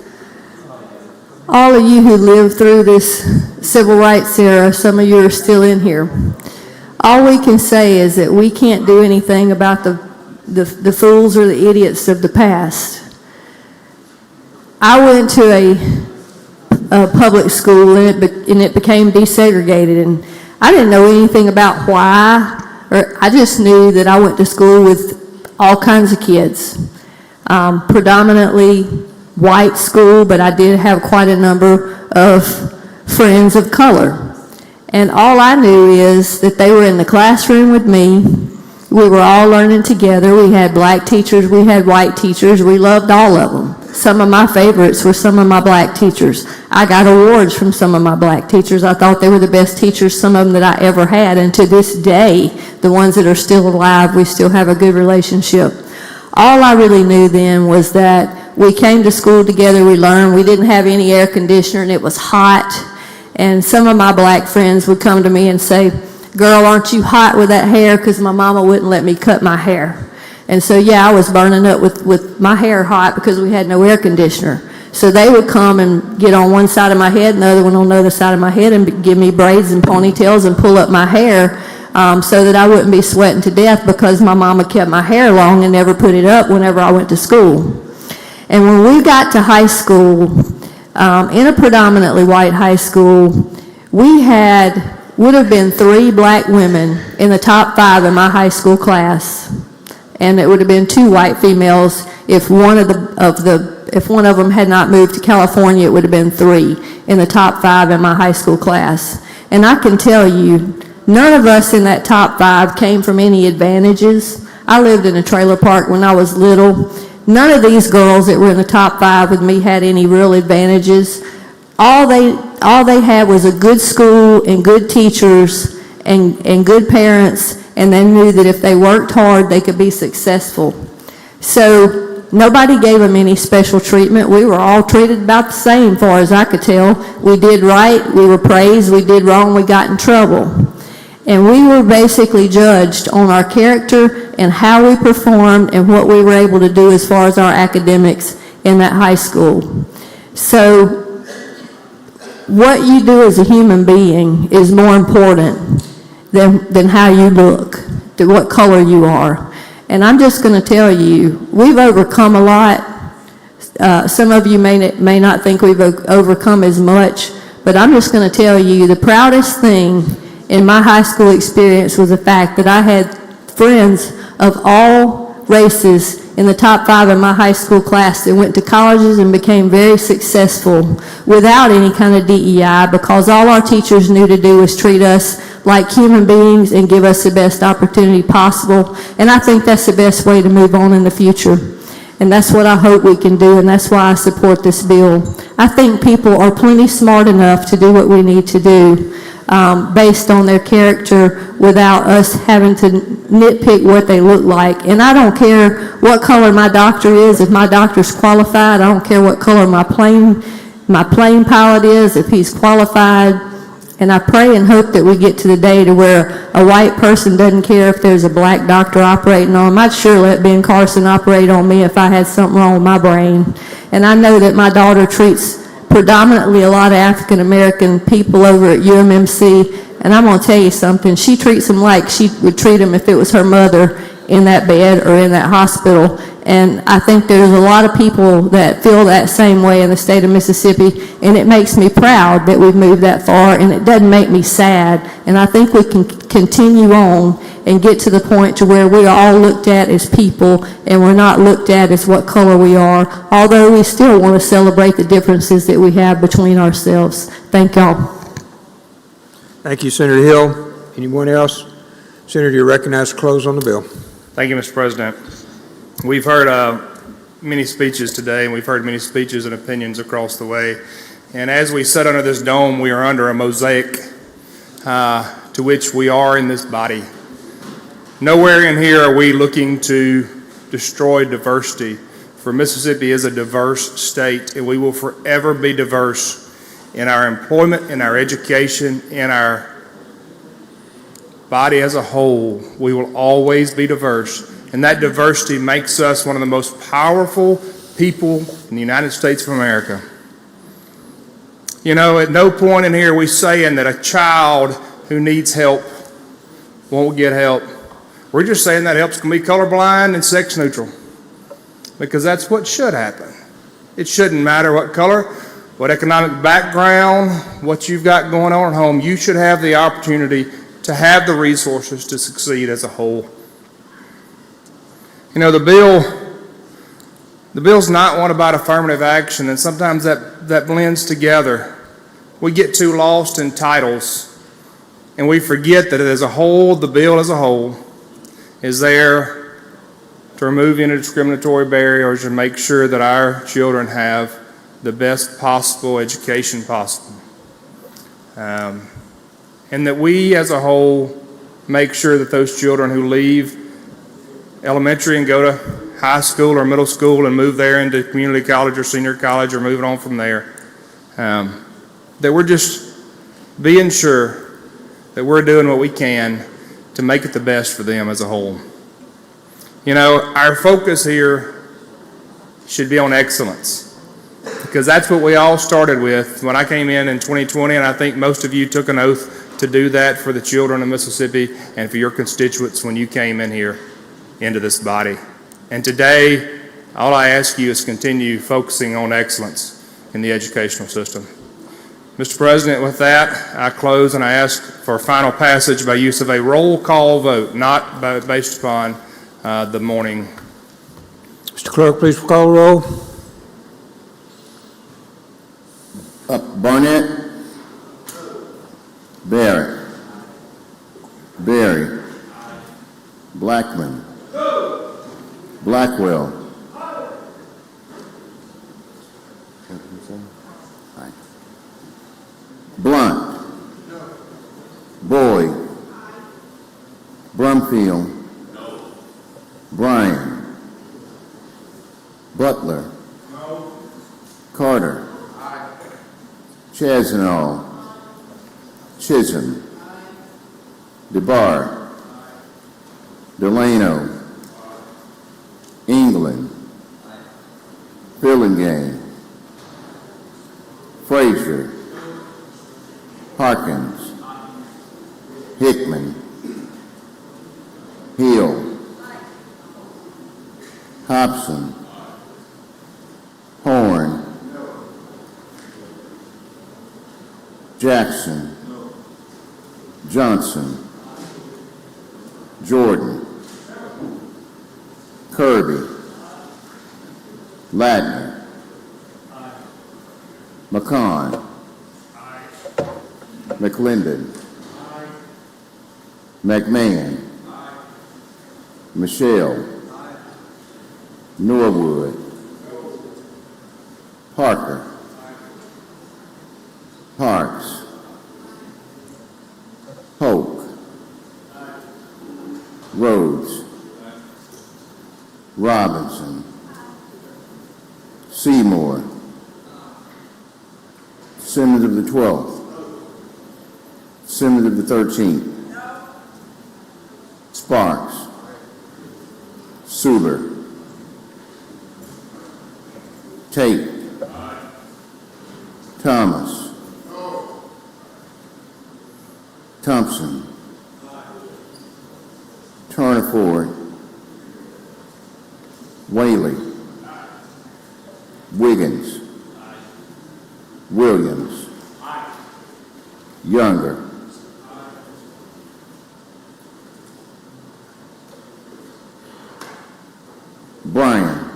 All of you who lived through this civil rights era, some of you are still in here. All we can say is that we can't do anything about the fools or the idiots of the past. I went to a public school and it became desegregated, and I didn't know anything about why, or I just knew that I went to school with all kinds of kids. Predominantly white school, but I did have quite a number of friends of color. And all I knew is that they were in the classroom with me. We were all learning together. We had black teachers, we had white teachers. We loved all of them. Some of my favorites were some of my black teachers. I got awards from some of my black teachers. I thought they were the best teachers, some of them that I ever had. And to this day, the ones that are still alive, we still have a good relationship. All I really knew then was that we came to school together, we learned, we didn't have any air conditioner and it was hot. And some of my black friends would come to me and say, "Girl, aren't you hot with that hair?" Because my mama wouldn't let me cut my hair. And so, yeah, I was burning up with my hair hot because we had no air conditioner. So they would come and get on one side of my head and the other one on the other side of my head and give me braids and ponytails and pull up my hair so that I wouldn't be sweating to death because my mama kept my hair long and never put it up whenever I went to school. And when we got to high school, in a predominantly white high school, would have been 3 black women in the top 5 in my high school class. And it would have been 2 white females. If one of them had not moved to California, it would have been 3 in the top 5 in my high school class. And I can tell you, none of us in that top 5 came from any advantages. I lived in a trailer park when I was little. None of these girls that were in the top 5 with me had any real advantages. All they had was a good school and good teachers and good parents, and they knew that if they worked hard, they could be successful. So nobody gave them any special treatment. We were all treated about the same, far as I could tell. We did right, we were praised. We did wrong, we got in trouble. And we were basically judged on our character and how we performed and what we were able to do as far as our academics in that high school. So what you do as a human being is more important than how you look, to what color you are. And I'm just going to tell you, we've overcome a lot. Some of you may not think we've overcome as much, but I'm just going to tell you the proudest thing in my high school experience was the fact that I had friends of all races in the top 5 in my high school class that went to colleges and became very successful without any kind of DEI, because all our teachers knew to do was treat us like human beings and give us the best opportunity possible. And I think that's the best way to move on in the future. And that's what I hope we can do, and that's why I support this bill. I think people are plenty smart enough to do what we need to do based on their character without us having to nitpick what they look like. And I don't care what color my doctor is. If my doctor's qualified, I don't care what color my plane pilot is, if he's qualified. And I pray and hope that we get to the day to where a white person doesn't care if there's a black doctor operating on him. I'd sure let Ben Carson operate on me if I had something wrong with my brain. And I know that my daughter treats predominantly a lot of African American people over at UMMC. And I'm going to tell you something. She treats them like she would treat them if it was her mother in that bed or in that hospital. And I think there's a lot of people that feel that same way in the state of Mississippi, and it makes me proud that we've moved that far, and it doesn't make me sad. And I think we can continue on and get to the point to where we are all looked at as people, and we're not looked at as what color we are, although we still want to celebrate the differences that we have between ourselves. Thank y'all.
Thank you, Senator Hill. Anyone else? Senator, you're recognized to close on the bill.
Thank you, Mr. President. We've heard many speeches today, and we've heard many speeches and opinions across the way. And as we sit under this dome, we are under a mosaic to which we are in this body. Nowhere in here are we looking to destroy diversity. For Mississippi is a diverse state, and we will forever be diverse in our employment, in our education, in our body as a whole. We will always be diverse, and that diversity makes us one of the most powerful people in the United States of America. You know, at no point in here are we saying that a child who needs help won't get help. We're just saying that help's going to be colorblind and sex neutral, because that's what should happen. It shouldn't matter what color, what economic background, what you've got going on at home. You should have the opportunity to have the resources to succeed as a whole. You know, the bill's not one about affirmative action, and sometimes that blends together. We get too lost in titles, and we forget that as a whole, the bill as a whole is there to remove any discriminatory barriers and make sure that our children have the best possible education possible. And that we as a whole make sure that those children who leave elementary and go to high school or middle school and move there into community college or senior college or moving on from there, that we're just being sure that we're doing what we can to make it the best for them as a whole. You know, our focus here should be on excellence, because that's what we all started with when I came in 2020, and I think most of you took an oath to do that for the children of Mississippi and for your constituents when you came in here into this body. And today, all I ask you is continue focusing on excellence in the educational system. Mr. President, with that, I close and I ask for final passage by use of a roll call vote, not based upon the morning.
Mr. Clerk, please call the roll.
Barnett. Barrett. Berry. Blackman. Blackwell. Blunt. Boyd. Brumfield. Bryan. Butler. Carter. Chasnow. Chisholm. DeBar. Delano. England. Burlingame. Frazier. Harkins. Hickman. Hill. Hobson. Horn. Jackson. Johnson. Jordan. Kirby. Ladner. McCon. McClendon. McMahon. Michelle. Norwood. Parker. Parks. Polk. Rhodes. Robinson. Seymour. Simmons of the 12th. Simmons of the 13th. Sparks. Suber. Tate. Thomas. Thompson. Turner Ford. Whaley. Wiggins. Williams. Younger. Bryan.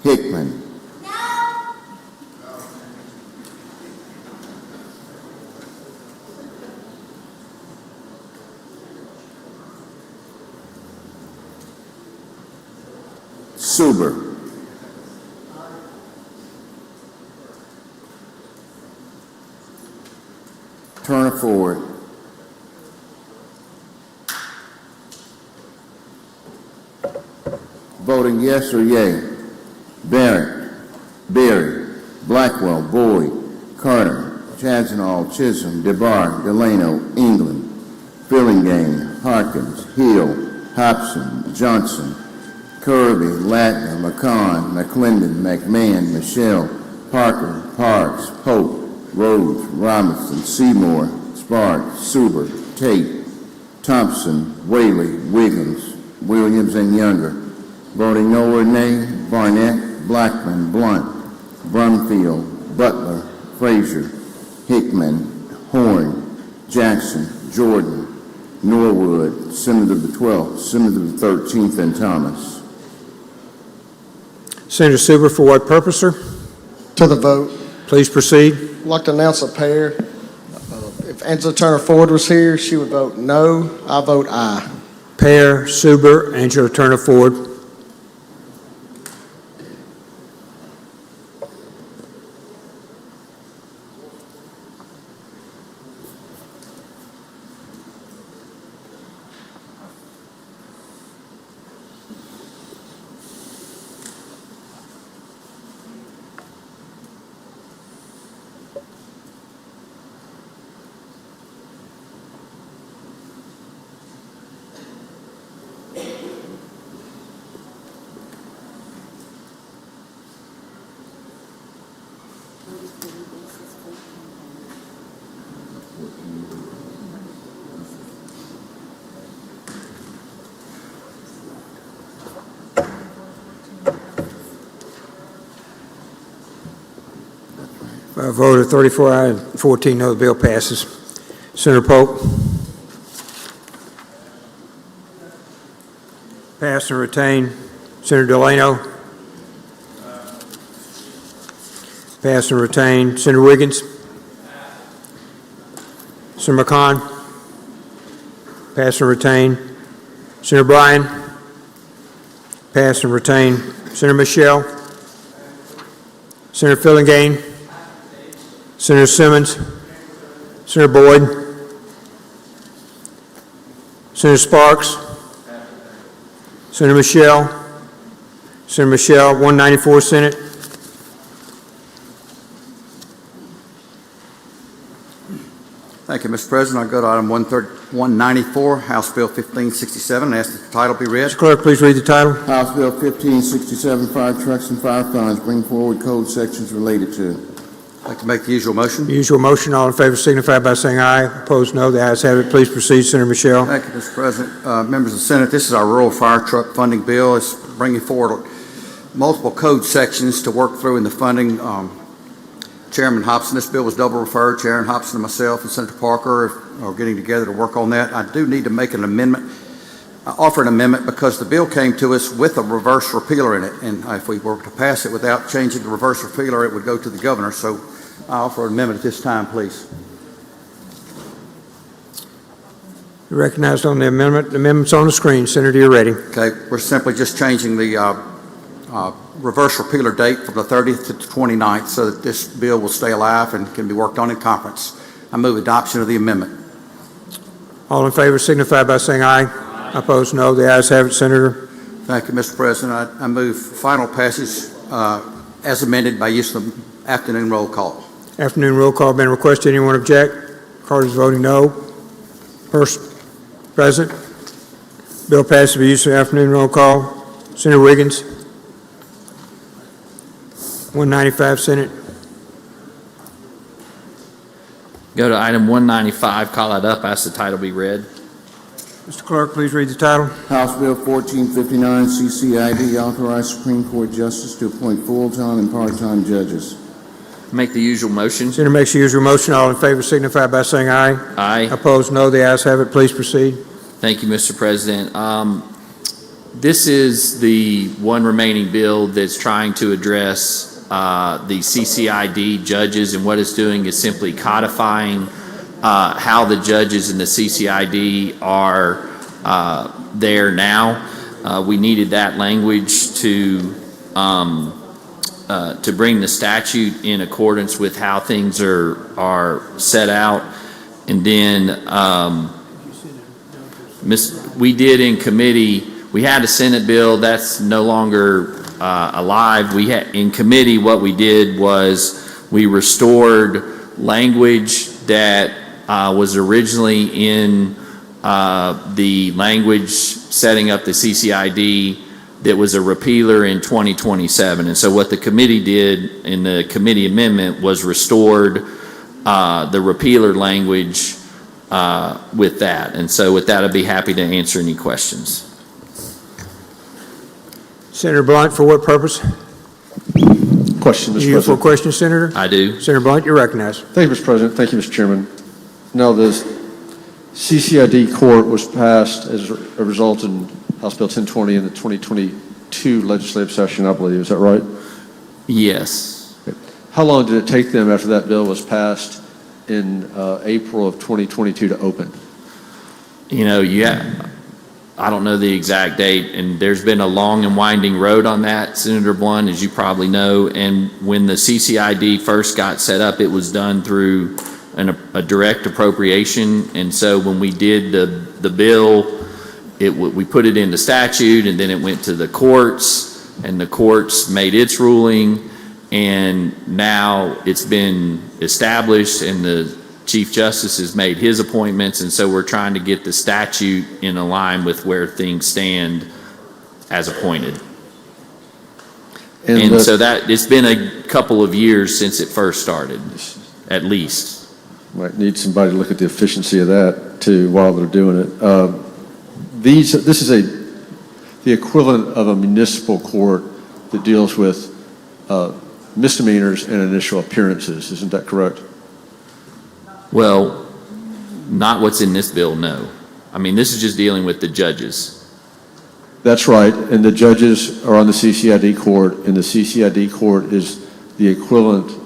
Hickman. Suber. Turner Ford. Voting yes or yay? Barrett, Berry, Blackwell, Boyd, Carter, Chazanall, Chisholm, DeBar, Delano, England, Fillingane, Harkins, Hill, Hobson, Johnson, Kirby, Latner, McCon, McClendon, McMahon, Michelle, Parker, Parks, Pope, Rhodes, Robinson, Seymour, Sparks, Suber, Tate, Thompson, Whaley, Wiggins, Williams, and Younger. Voting no or nay, Barnett, Blackman, Blunt, Brumfield, Butler, Frazier, Hickman, Horn, Jackson, Jordan, Norwood, Senator the 12th, Senator the 13th, and Thomas.
Senator Suber, for what purpose, sir?
To the vote.
Please proceed.
I'd like to announce a pair. If Angela Turner Ford was here, she would vote no. I vote aye.
Pair, Suber, Angela Turner Ford. By a vote of 34 aye and 14 no, the bill passes. Senator Pope. Pass and retain. Senator Delano. Pass and retain. Senator Wiggins. Senator McCon. Pass and retain. Senator Bryan. Pass and retain. Senator Michelle. Senator Fillingane. Senator Simmons. Senator Boyd. Senator Sparks. Senator Michelle. Senator Michelle, 194 Senate.
Thank you, Mr. President. I'll go to item 194, House Bill 1567, and ask that the title be read.
Mr. Clerk, please read the title.
House Bill 1567, fire trucks and fire funds, bring forward code sections related to.
I'd like to make the usual motion.
The usual motion. All in favor signify by saying aye. Opposed, no. The ayes have it. Please proceed, Senator Michelle.
Thank you, Mr. President. Members of the Senate, this is our rural fire truck funding bill. It's bringing forward multiple code sections to work through in the funding. Chairman Hobson, this bill was double referred. Chairman Hobson and myself and Senator Parker are getting together to work on that. I do need to make an amendment. I offer an amendment because the bill came to us with a reverse repealer in it, and if we were to pass it without changing the reverse repealer, it would go to the governor. So I offer an amendment at this time, please.
You're recognized on the amendment. The amendment's on the screen. Senator, you're ready.
Okay, we're simply just changing the reverse repealer date from the 30th to the 29th so that this bill will stay alive and can be worked on in conference. I move adoption of the amendment.
All in favor signify by saying aye. Opposed, no. The ayes have it, Senator.
Thank you, Mr. President. I move final passage as amended by use of the afternoon roll call.
Afternoon roll call been requested. Anyone object? Carter's voting no. Present. Bill passes by use of afternoon roll call. Senator Wiggins. 195 Senate.
Go to item 195, call that up, ask the title be read.
Mr. Clerk, please read the title.
House Bill 1459, CCID, authorize Supreme Court Justice to appoint full-time and part-time judges.
Make the usual motion.
Senator makes the usual motion. All in favor signify by saying aye.
Aye.
Opposed, no. The ayes have it. Please proceed.
Thank you, Mr. President. This is the one remaining bill that's trying to address the CCID judges, and what it's doing is simply codifying how the judges in the CCID are there now. We needed that language to bring the statute in accordance with how things are set out, and then we did in committee. We had a Senate bill that's no longer alive. In committee, what we did was we restored language that was originally in the language setting up the CCID that was a repealer in 2027. And so what the committee did in the committee amendment was restored the repealer language with that. And so with that, I'd be happy to answer any questions.
Senator Blunt, for what purpose?
Question, Mr.
You for a
President.
question, Senator?
I do.
Senator Blunt, you're recognized.
Thank you, Mr. President. Thank you, Mr. Chairman. Now, the CCID court was passed as a result in House Bill 1020 in the 2022 legislative session, I believe. Is that right?
Yes.
Okay. How long did it take them after that bill was passed in April of 2022 to open?
You know, I don't know the exact date, and there's been a long and winding road on that, Senator Blunt, as you probably know. And when the CCID first got set up, it was done through a direct appropriation. And so when we did the bill, we put it into statute, and then it went to the courts, and the courts made its ruling, and now it's been established, and the Chief Justice has made his appointments, and so we're trying to get the statute in line with where things stand as appointed. And so that it's been a couple of years since it first started, at least.
Might need somebody to look at the efficiency of that too while they're doing it. This is the equivalent of a municipal court that deals with misdemeanors and initial appearances. Isn't that correct?
Well, not what's in this bill, no. I mean, this is just dealing with the judges.
That's right, and the judges are on the CCID court, and the CCID court is the equivalent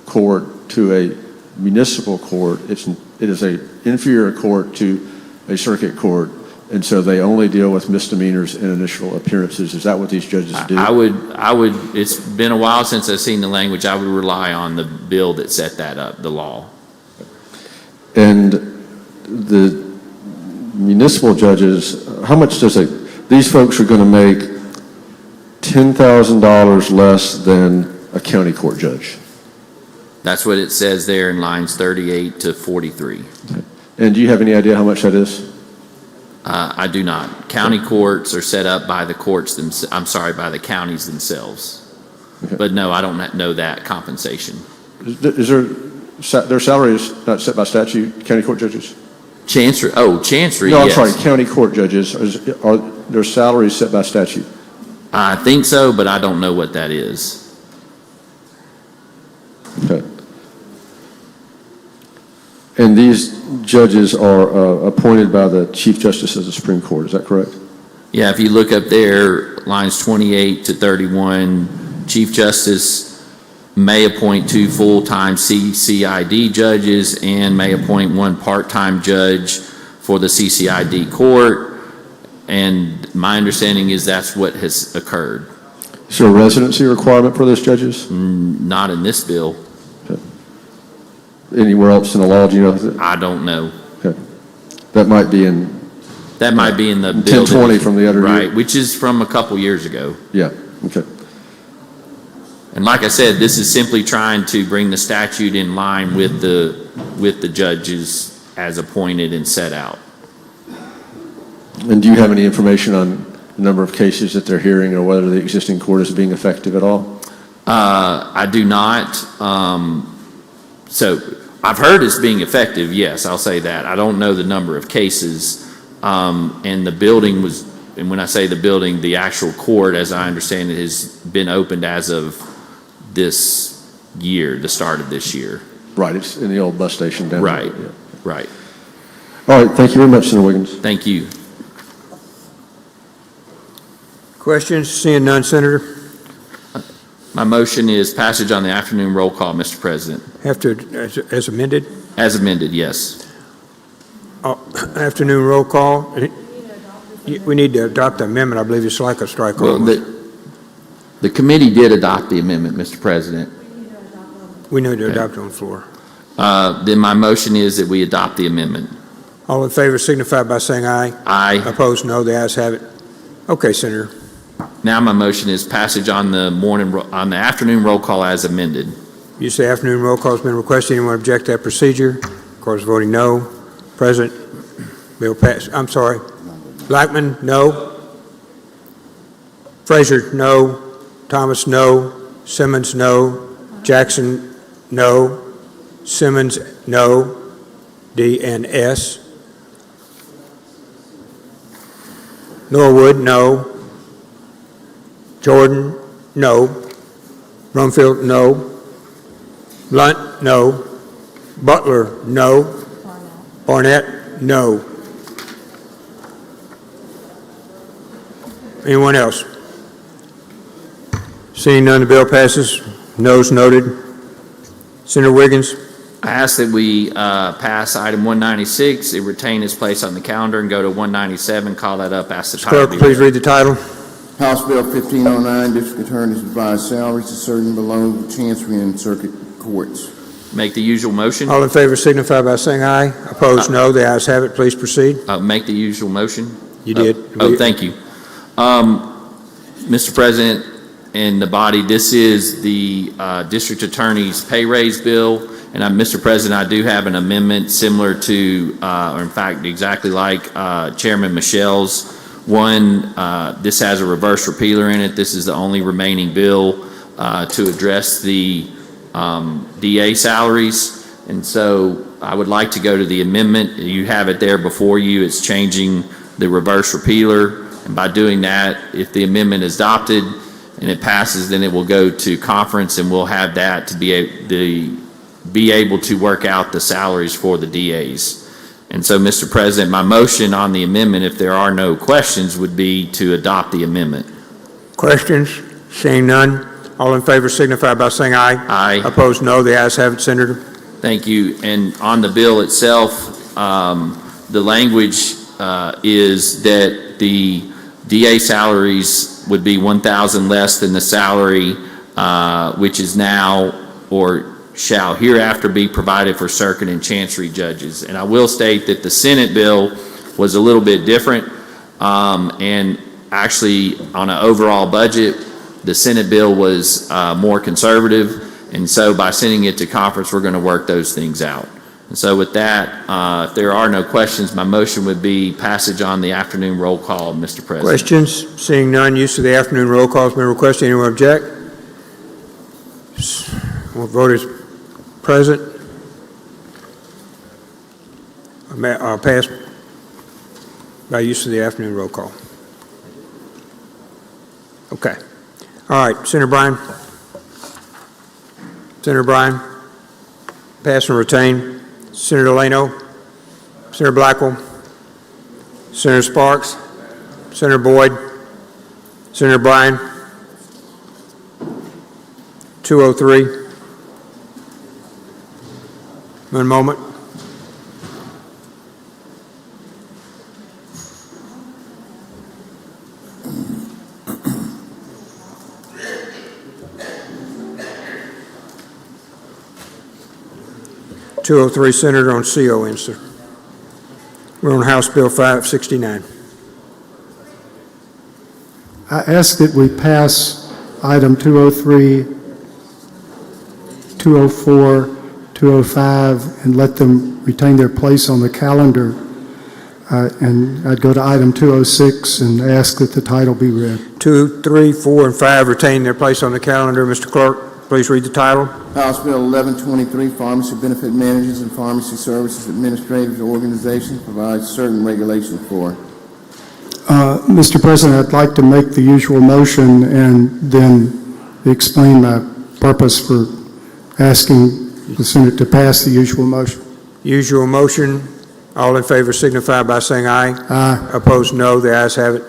court to a municipal court. It is an inferior court to a circuit court, and so they only deal with misdemeanors and initial appearances. Is that what these judges do?
I would, it's been a while since I've seen the language. I would rely on the bill that set that up, the law.
And the municipal judges, how much does these folks are going to make $10,000 less than a county court judge?
That's what it says there in lines 38 to 43.
Okay. And do you have any idea how much that is?
I do not. County courts are set up by the courts by the counties themselves.
Okay.
But no, I don't know that compensation.
Is their salary is not set by statute, county court judges?
Chancery, Chancery,
No, I'm
yes.
sorry, county court judges, are their salaries set by statute?
I think so, but I don't know what that is.
Okay. And these judges are appointed by the Chief Justice of the Supreme Court, is that correct?
Yeah, if you look up there, lines 28 to 31, Chief Justice may appoint 2 full-time CCID judges and may appoint 1 part-time judge for the CCID court. And my understanding is that's what has occurred.
Is there a residency requirement for those judges?
Not in this bill.
Okay. Anywhere else in the law, do you know?
I don't know.
Okay. That might be in
the bill.
1020 from the other year.
Right, which is from a couple years ago.
Yeah, okay.
And like I said, this is simply trying to bring the statute in line with the judges as appointed and set out.
And do you have any information on the number of cases that they're hearing or whether the existing court is being effective at all?
I do not. So I've heard it's being effective, yes, I'll say that. I don't know the number of cases. And the building was, and when I say the building, the actual court, as I understand it, has been opened as of this year, the start of this year.
Right, it's in the old bus station down
right,
there. Yeah.
Right.
All right, thank you very much, Senator Wiggins.
Thank you.
Questions? Seeing none, Senator.
My motion is passage on the afternoon roll call, Mr. President.
As amended?
As amended, yes.
Afternoon roll call. We need to adopt the amendment. I believe it's like a strike.
Well, the committee did adopt the amendment, Mr. President.
We need to adopt it on the floor.
Then my motion is that we adopt the amendment.
All in favor signify by saying aye.
Aye.
Opposed, no. The ayes have it. Okay, Senator.
Now my motion is passage on the afternoon roll call as amended.
Use of the afternoon roll call has been requested. Anyone object to that procedure? Of course, voting no. Present. Bill pass. I'm sorry. Blackman, no. Frazier, no. Thomas, no. Simmons, no. Jackson, no. Simmons, no. D and S. Norwood, no. Jordan, no. Rumfield, no. Blunt, no. Butler, no. Barnett, no. Anyone else? Seeing none, the bill passes. Noes noted. Senator Wiggins.
I ask that we pass item 196, it retain its place on the calendar, and go to 197, call that up, ask the title.
Clerk, please read the title.
House Bill 1509, District Attorney's revised salaries to certain below Chancery and Circuit Courts.
Make the usual motion.
All in favor signify by saying aye. Opposed, no. The ayes have it. Please proceed.
Make the usual motion.
You did.
Thank you. Mr. President and the body, this is the District Attorney's pay raise bill. And Mr. President, I do have an amendment similar to, or in fact, exactly like Chairman Michelle's one. This has a reverse repealer in it. This is the only remaining bill to address the DA salaries. And so I would like to go to the amendment. You have it there before you. It's changing the reverse repealer. And by doing that, if the amendment is adopted and it passes, then it will go to conference and we'll have that to be able to work out the salaries for the DAs. And so, Mr. President, my motion on the amendment, if there are no questions, would be to adopt the amendment.
Questions? Seeing none. All in favor signify by saying aye.
Aye.
Opposed, no. The ayes have it, Senator.
Thank you. And on the bill itself, the language is that the DA salaries would be 1,000 less than the salary which is now or shall hereafter be provided for circuit and chancery judges. And I will state that the Senate bill was a little bit different, and actually on an overall budget, the Senate bill was more conservative, and so by sending it to conference, we're going to work those things out. And so with that, if there are no questions, my motion would be passage on the afternoon roll call, Mr. President.
Questions? Seeing none, use of the afternoon roll call has been requested. Anyone object? Vote is present. Pass by use of the afternoon roll call. Okay. All right, Senator Bryan. Senator Bryan. Pass and retain. Senator Leno. Senator Blackwell. Senator Sparks. Senator Boyd. Senator Bryan. 203. One moment. .203 Senator on CO answer. We're on House Bill 569.
I ask that we pass item 203, 204, 205, and let them retain their place on the calendar. And I'd go to item 206 and ask that the title be read.
2, 3, 4, and 5 retain their place on the calendar. Mr. Clerk, please read the title.
House Bill 1123, Pharmacy Benefit Managers and Pharmacy Services Administrative Organizations provides certain regulations for.
Mr. President, I'd like to make the usual motion and then explain my purpose for asking the Senate to pass the usual motion.
Usual motion. All in favor signify by saying aye.
Aye.
Opposed, no. The ayes have it.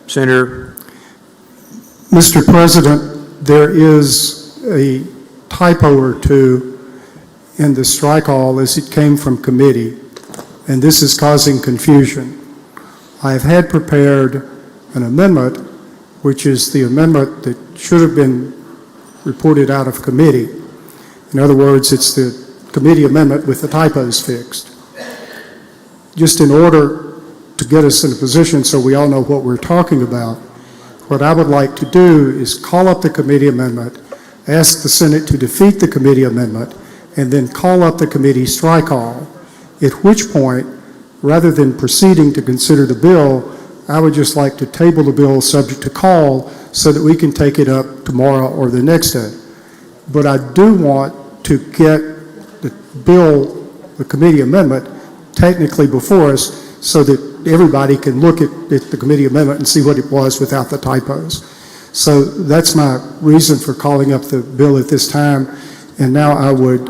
Senator.
Mr. President, there is a typo or two in the strike all as it came from committee, and this is causing confusion. I have had prepared an amendment, which is the amendment that should have been reported out of committee. In other words, it's the committee amendment with the typos fixed. Just in order to get us in a position so we all know what we're talking about, what I would like to do is call up the committee amendment, ask the Senate to defeat the committee amendment, and then call up the committee strike-all, at which point, rather than proceeding to consider the bill, I would just like to table the bill subject to call so that we can take it up tomorrow or the next day. But I do want to get the bill, the committee amendment, technically before us so that everybody can look at the committee amendment and see what it was without the typos. So that's my reason for calling up the bill at this time. And now I would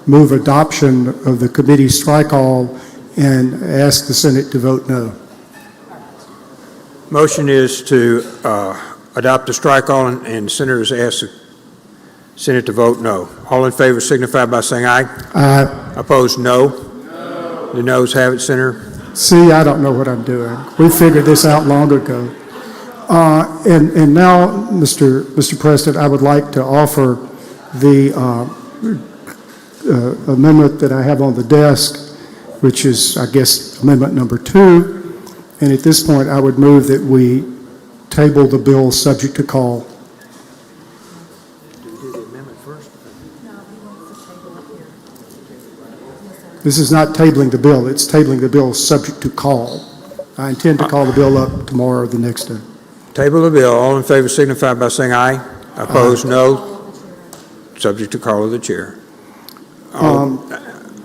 move adoption of the committee strike-all and ask the Senate to vote no.
Motion is to adopt the strike-all, and senators ask the Senate to vote no. All in favor signify by saying aye.
Aye.
Opposed, no. No. The noes have it, Senator.
See, I don't know what I'm doing. We figured this out long ago. And now, Mr. President, I would like to offer the amendment that I have on the desk, which is, I guess, amendment number 2. And at this point, I would move that we table the bill subject to call. This is not tabling the bill, it's tabling the bill subject to call. I intend to call the bill up tomorrow or the next day.
Table the bill. All in favor signify by saying aye. Opposed, no. Subject to call of the chair.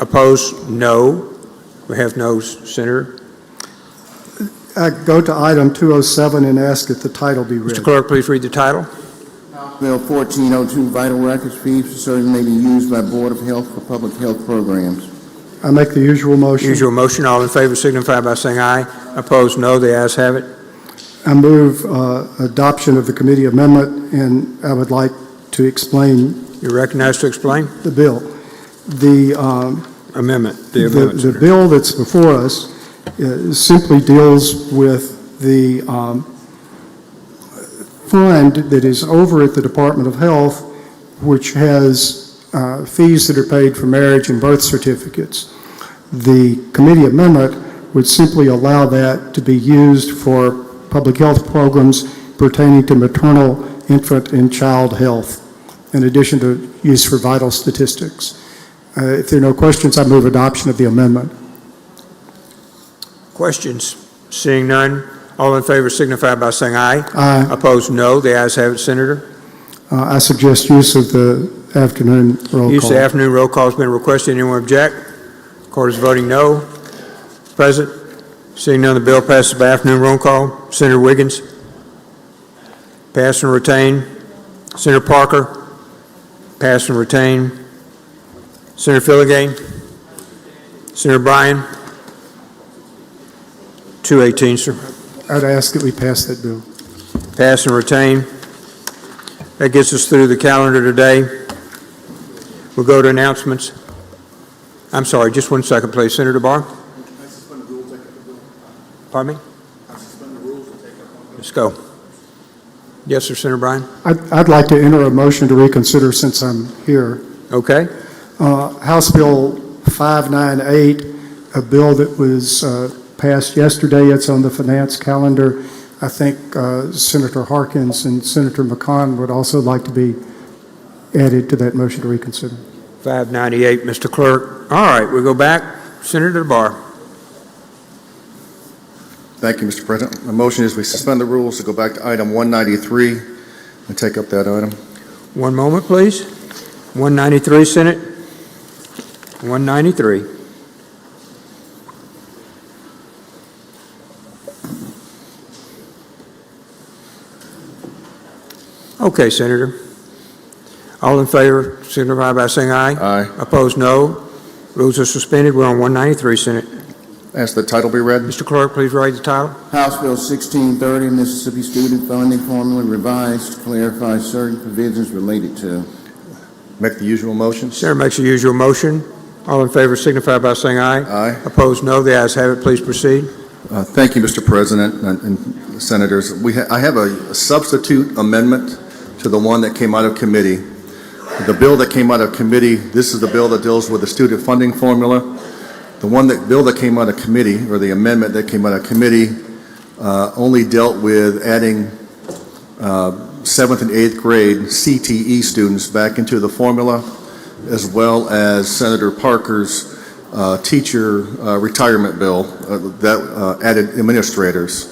Opposed, no. We have no's, Senator.
I go to item 207 and ask that the title be read.
Mr. Clerk, please read the title.
Bill 1402, Vital Records Fees for Service may be used by Board of Health for public health programs.
I make the usual motion.
Usual motion. All in favor signify by saying aye. Opposed, no. The ayes have it.
I move adoption of the committee amendment, and I would like to explain.
You're recognized to explain?
The bill. The
amendment.
The bill that's before us simply deals with the fund that is over at the Department of Health, which has fees that are paid for marriage and birth certificates. The committee amendment would simply allow that to be used for public health programs pertaining to maternal, infant, and child health, in addition to use for vital statistics. If there are no questions, I move adoption of the amendment.
Questions? Seeing none, all in favor signify by saying aye.
Aye.
Opposed, no. The ayes have it, Senator.
I suggest use of the afternoon roll call.
Use of the afternoon roll call has been requested. Anyone object? Court is voting no. Present. Seeing none, the bill passes by afternoon roll call. Senator Wiggins. Pass and retain. Senator Parker. Pass and retain. Senator Filligan. Senator Bryan. 218, sir.
I'd ask that we pass that bill.
Pass and retain. That gets us through the calendar today. We'll go to announcements. I'm sorry, just 1 second, please. Senator Barr? Pardon me? Let's go. Yes, sir, Senator Bryan?
I'd like to enter a motion to reconsider since I'm here.
Okay.
House Bill 598, a bill that was passed yesterday. It's on the finance calendar. I think Senator Harkins and Senator McCon would also like to be added to that motion to reconsider.
598, Mr. Clerk. All right, we'll go back. Senator Barr.
Thank you, Mr. President. My motion is we suspend the rules to go back to item 193 and take up that item.
One moment, please. 193, Senate. 193. Okay, Senator. All in favor, signify by saying aye.
Aye.
Opposed, no. Rules are suspended. We're on 193, Senate.
Ask the title be read.
Mr. Clerk, please read the title.
House Bill 1630, Mississippi Student Funding Formula revised to clarify certain provisions related to.
Make the usual motion.
Senator makes the usual motion. All in favor signify by saying aye.
Aye.
Opposed, no. The ayes have it. Please proceed.
Thank you, Mr. President and Senators. I have a substitute amendment to the one that came out of committee. The bill that came out of committee, this is the bill that deals with the student funding formula. The bill that came out of committee, or the amendment that came out of committee, only dealt with adding
7th and 8th grade CTE students back into the formula, as well as Senator Parker's teacher retirement bill that added administrators.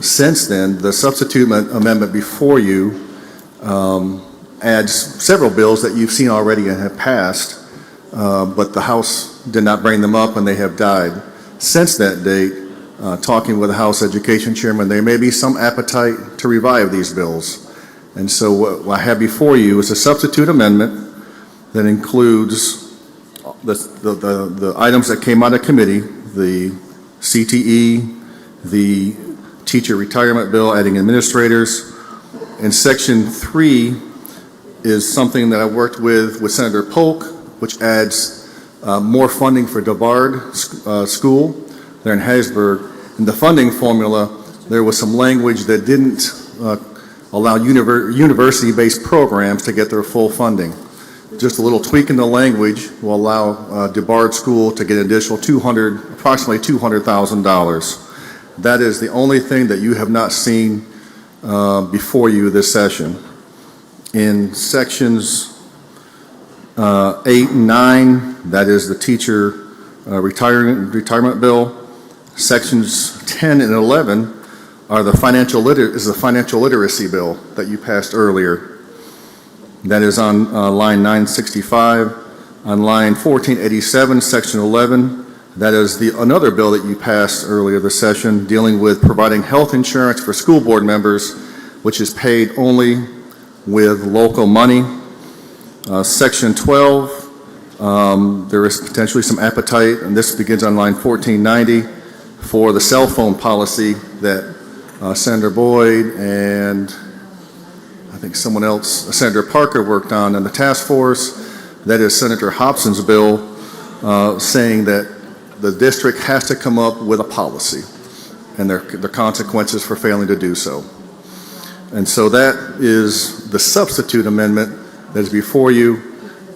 Since then, the substitute amendment before you adds several bills that you've seen already and have passed, but the House did not bring them up and they have died. Since that date, talking with the House Education Chairman, there may be some appetite to revive these bills. And so what I have before you is a substitute amendment that includes the items that came out of committee, the CTE, the teacher retirement bill, adding administrators. And Section 3 is something that I worked with Senator Polk, which adds more funding for DeBard School there in Hattiesburg. In the funding formula, there was some language that didn't allow university-based programs to get their full funding. Just a little tweak in the language will allow DeBard School to get an additional approximately $200,000. That is the only thing that you have not seen before you this session. In sections 8 and 9, that is the teacher retirement bill. Sections 10 and 11 are the financial literacy bill that you passed earlier. That is on line 965. On line 1487, section 11, that is another bill that you passed earlier this session dealing with providing health insurance for school board members, which is paid only with local money. Section 12, there is potentially some appetite, and this begins on line 1490, for the cell phone policy that Senator Boyd and I think someone else, Senator Parker, worked on in the task force. That is Senator Hobson's bill saying that the district has to come up with a policy and the consequences for failing to do so. And so that is the substitute amendment that is before you.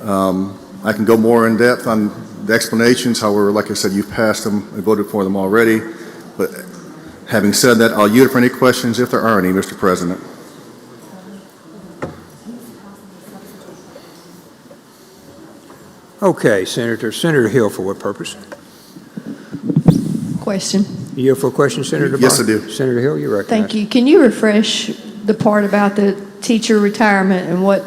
I can go more in depth on the explanations. However, like I said, you've passed them and voted for them already. But having said that, I'll yield for any questions if there are any, Mr. President.
Okay, Senator Hill, for what purpose?
Question.
You here for a question, Senator
Yes,
Barr?
I do.
Senator Hill, you're recognized.
Thank you. Can you refresh the part about the teacher retirement and what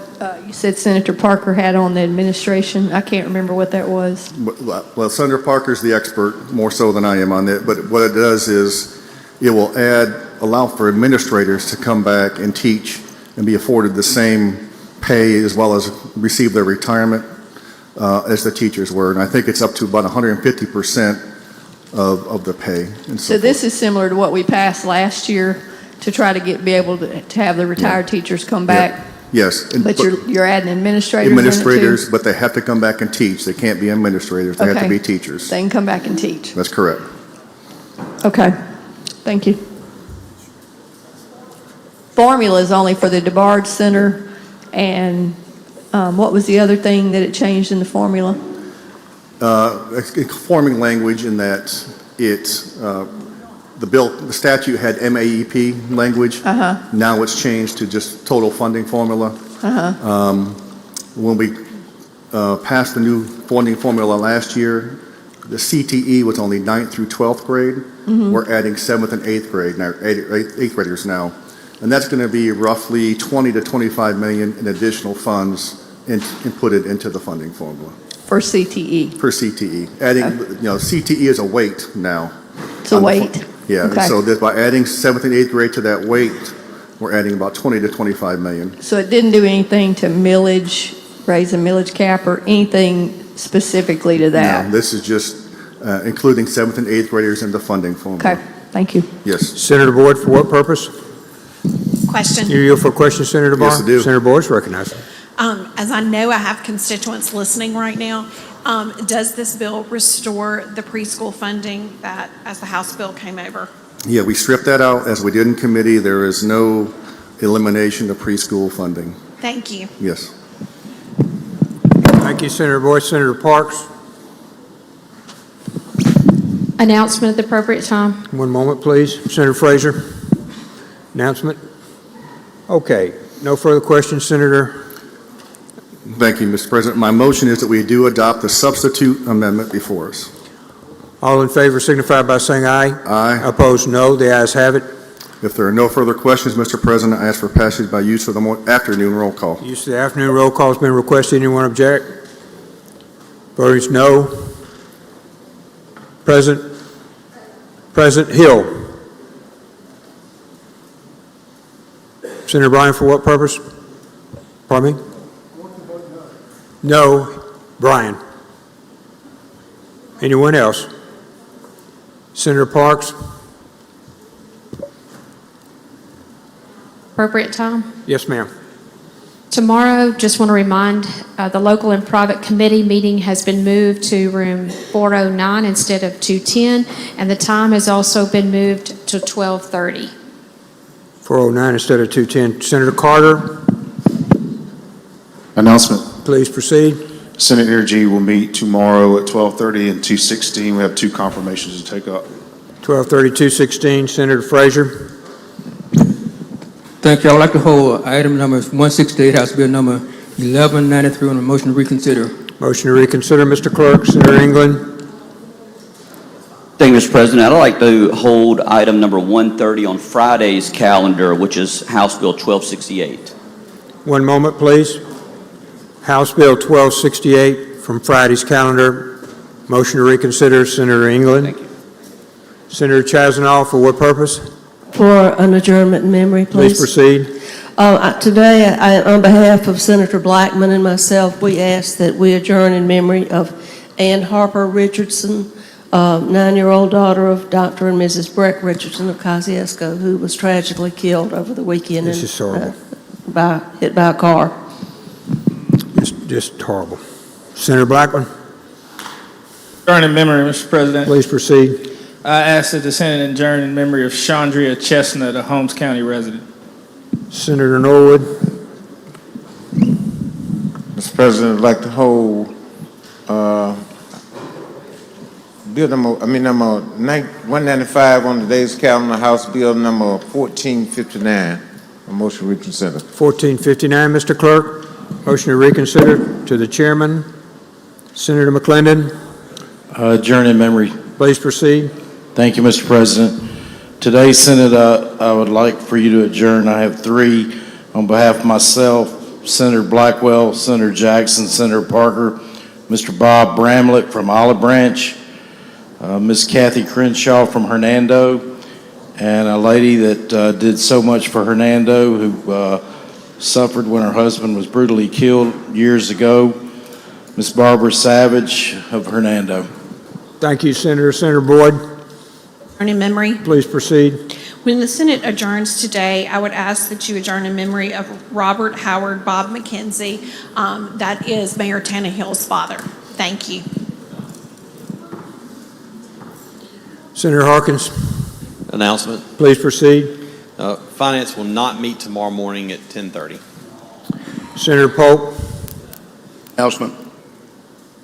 you said Senator Parker had on the administration? I can't remember what that was.
Well, Senator Parker's the expert, more so than I am on it, but what it does is it will allow for administrators to come back and teach and be afforded the same pay as well as receive their retirement as the teachers were. And I think it's up to about 150% of the pay. And
So this is similar to what we passed last year to try to be able to have the retired teachers come back.
Yes.
But you're adding administrators in it too?
Administrators, but they have to come back and teach. They can't be administrators. They have to
Okay.
be teachers.
They can come back and teach.
That's correct.
Okay. Thank you. Formula is only for the DeBard Center, and what was the other thing that it changed in the formula?
Conforming language in that the statute had MAEP language. Now it's changed to just total funding formula. When we passed the new funding formula last year, the CTE was only 9th through 12th grade. We're adding 7th and 8th grade now, 8th graders now. And that's going to be roughly 20 to 25 million in additional funds inputted into the funding formula.
For CTE?
For CTE. Adding, CTE is a weight now.
It's a weight?
Yeah,
Okay.
so by adding 7th and 8th grade to that weight, we're adding about 20 to 25 million.
So it didn't do anything to millage, raise a millage cap, or anything specifically to that?
No, this is just including 7th and 8th graders in the funding formula.
Okay, thank you.
Yes.
Senator Boyd, for what purpose?
Question.
You here for a question, Senator Barr?
Yes, I do.
Senator Boyd is recognized.
As I know I have constituents listening right now, does this bill restore the preschool funding that, as the House bill came over?
Yeah, we stripped that out as we did in committee. There is no elimination of preschool funding.
Thank you.
Yes.
Thank you, Senator Boyd. Senator Parks?
Announcement at the appropriate time.
One moment, please. Senator Fraser, announcement. Okay, no further questions, Senator?
Thank you, Mr. President. My motion is that we do adopt the substitute amendment before us.
All in favor signify by saying aye.
Aye.
Opposed, no. The ayes have it.
If there are no further questions, Mr. President, I ask for passage by use of the afternoon roll call.
Use of the afternoon roll call has been requested. Anyone object? Vote is no. President Hill. Senator Bryan, for what purpose? Pardon me? No. Bryan. Anyone else? Senator Parks?
Appropriate time?
Yes, ma'am.
Tomorrow, just want to remind, the local and private committee meeting has been moved to room 409 instead of 210, and the time has also been moved to 12:30.
409 instead of 210. Senator Carter,
Announcement.
please proceed.
Senate Energy will meet tomorrow at 12:30 and 2:16. We have two confirmations to take up.
1230, 216. Senator Frazier.
Thank you. I would like to hold item number 168, House Bill number 1193 on a motion to reconsider.
Motion to reconsider, Mr. Clerk. Senator England.
Thank you, Mr. President. I'd like to hold item number 130 on Friday's calendar, which is House Bill 1268.
One moment, please. House Bill 1268 from Friday's calendar. Motion to reconsider, Senator England.
Thank you.
Senator Chazanal, for what purpose?
For an adjournment in memory, please.
Please proceed.
Today, on behalf of Senator Blackman and myself, we ask that we adjourn in memory of Ann Harper Richardson, 9-year-old daughter of Dr. and Mrs. Breck Richardson of Kosciuszko, who was tragically killed over the weekend.
This is horrible.
Hit by a car.
Just horrible. Senator Blackman.
Adjourn in memory, Mr. President.
Please proceed.
I ask that the Senate adjourn in memory of Chandria Chestnut, a Holmes County resident.
Senator Norwood.
Mr. President, I'd like to hold bill number 195 on today's calendar, House Bill number 1459. A motion to reconsider.
1459, Mr. Clerk. Motion to reconsider to the chairman. Senator McClendon.
Adjourn in memory.
Please proceed.
Thank you, Mr. President. Today, Senate, I would like for you to adjourn. I have three on behalf of myself, Senator Blackwell, Senator Jackson, Senator Parker, Mr. Bob Bramlett from Olive Branch, Miss Kathy Crenshaw from Hernando, and a lady that did so much for Hernando who suffered when her husband was brutally killed years ago, Miss Barbara Savage of Hernando.
Thank you, Senator. Senator Boyd.
Adjourn in memory.
Please proceed.
When the Senate adjourns today, I would ask that you adjourn in memory of Robert Howard Bob McKenzie. That is Mayor Tannehill's father. Thank you.
Senator Harkins.
Announcement.
Please proceed.
Finance will not meet tomorrow morning at 10:30.
Senator Polk.
Announcement.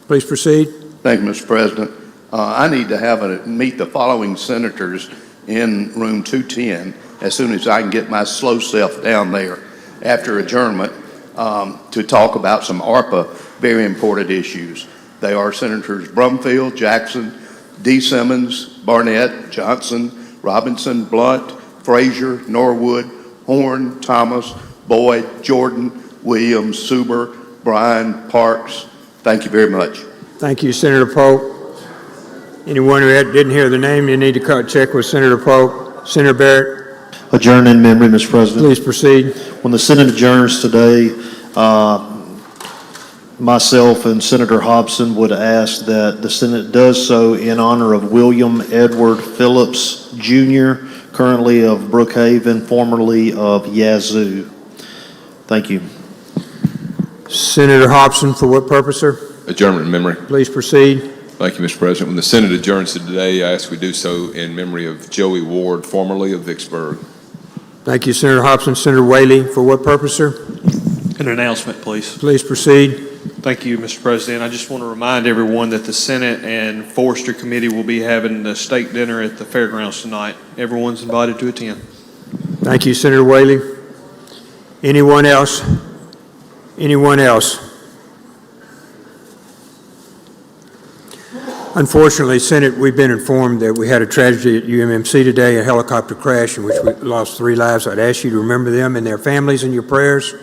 Please proceed.
Thank you, Mr. President. I need to meet the following senators in room 210 as soon as I can get my slow self down there after adjournment to talk about some ARPA very important issues. They are Senators Brumfield, Jackson, D. Simmons, Barnett, Johnson, Robinson, Blunt, Frazier, Norwood, Horn, Thomas, Boyd, Jordan, Williams, Suber, Bryan, Parks. Thank you very much.
Thank you, Senator Polk. Anyone who didn't hear the name, you need to check with Senator Polk. Senator Barrett.
Adjourn in memory, Mr. President.
Please proceed.
When the Senate adjourns today, myself and Senator Hobson would ask that the Senate does so in honor of William Edward Phillips, Jr., currently of Brookhaven, formerly of Yazoo. Thank you.
Senator Hobson, for what purpose, sir?
Adjournment in memory.
Please proceed.
Thank you, Mr. President. When the Senate adjourns today, I ask we do so in memory of Joey Ward, formerly of Vicksburg.
Thank you, Senator Hobson. Senator Whaley, for what purpose, sir?
An announcement, please.
Please proceed.
Thank you, Mr. President. I just want to remind everyone that the Senate and Forestry Committee will be having the steak dinner at the fairgrounds tonight. Everyone's invited to attend.
Thank you, Senator Whaley. Anyone else? Anyone else? Unfortunately, Senate, we've been informed that we had a tragedy at UMMC today, a helicopter crash in which we lost 3 lives. I'd ask you to remember them and their families in your prayers.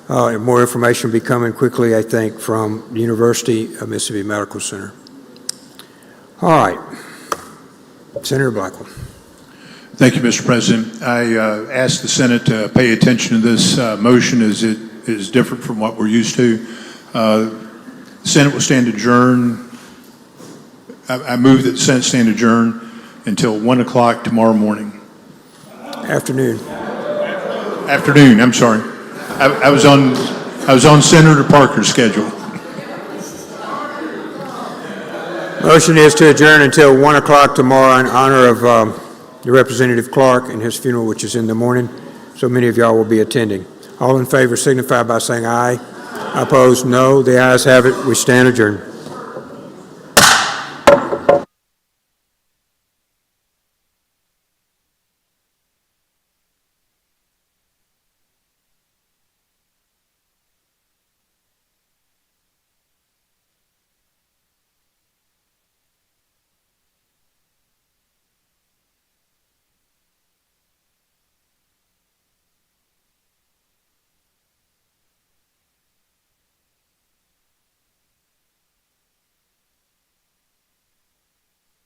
And more information will be coming quickly, I think, from the University of Mississippi Medical Center. All right. Senator Blackwell.
Thank you, Mr. President. I ask the Senate to pay attention to this motion as it is different from what we're used to. The Senate will stand adjourned. I move that the Senate stand adjourned until 1 o'clock tomorrow morning.
Afternoon.
Afternoon, I'm sorry. I was on Senator Parker's schedule.
Motion is to adjourn until 1 o'clock tomorrow in honor of the Representative Clark and his funeral, which is in the morning. So many of y'all will be attending. All in favor signify by saying aye. Opposed, no. The ayes have it. We stand adjourned.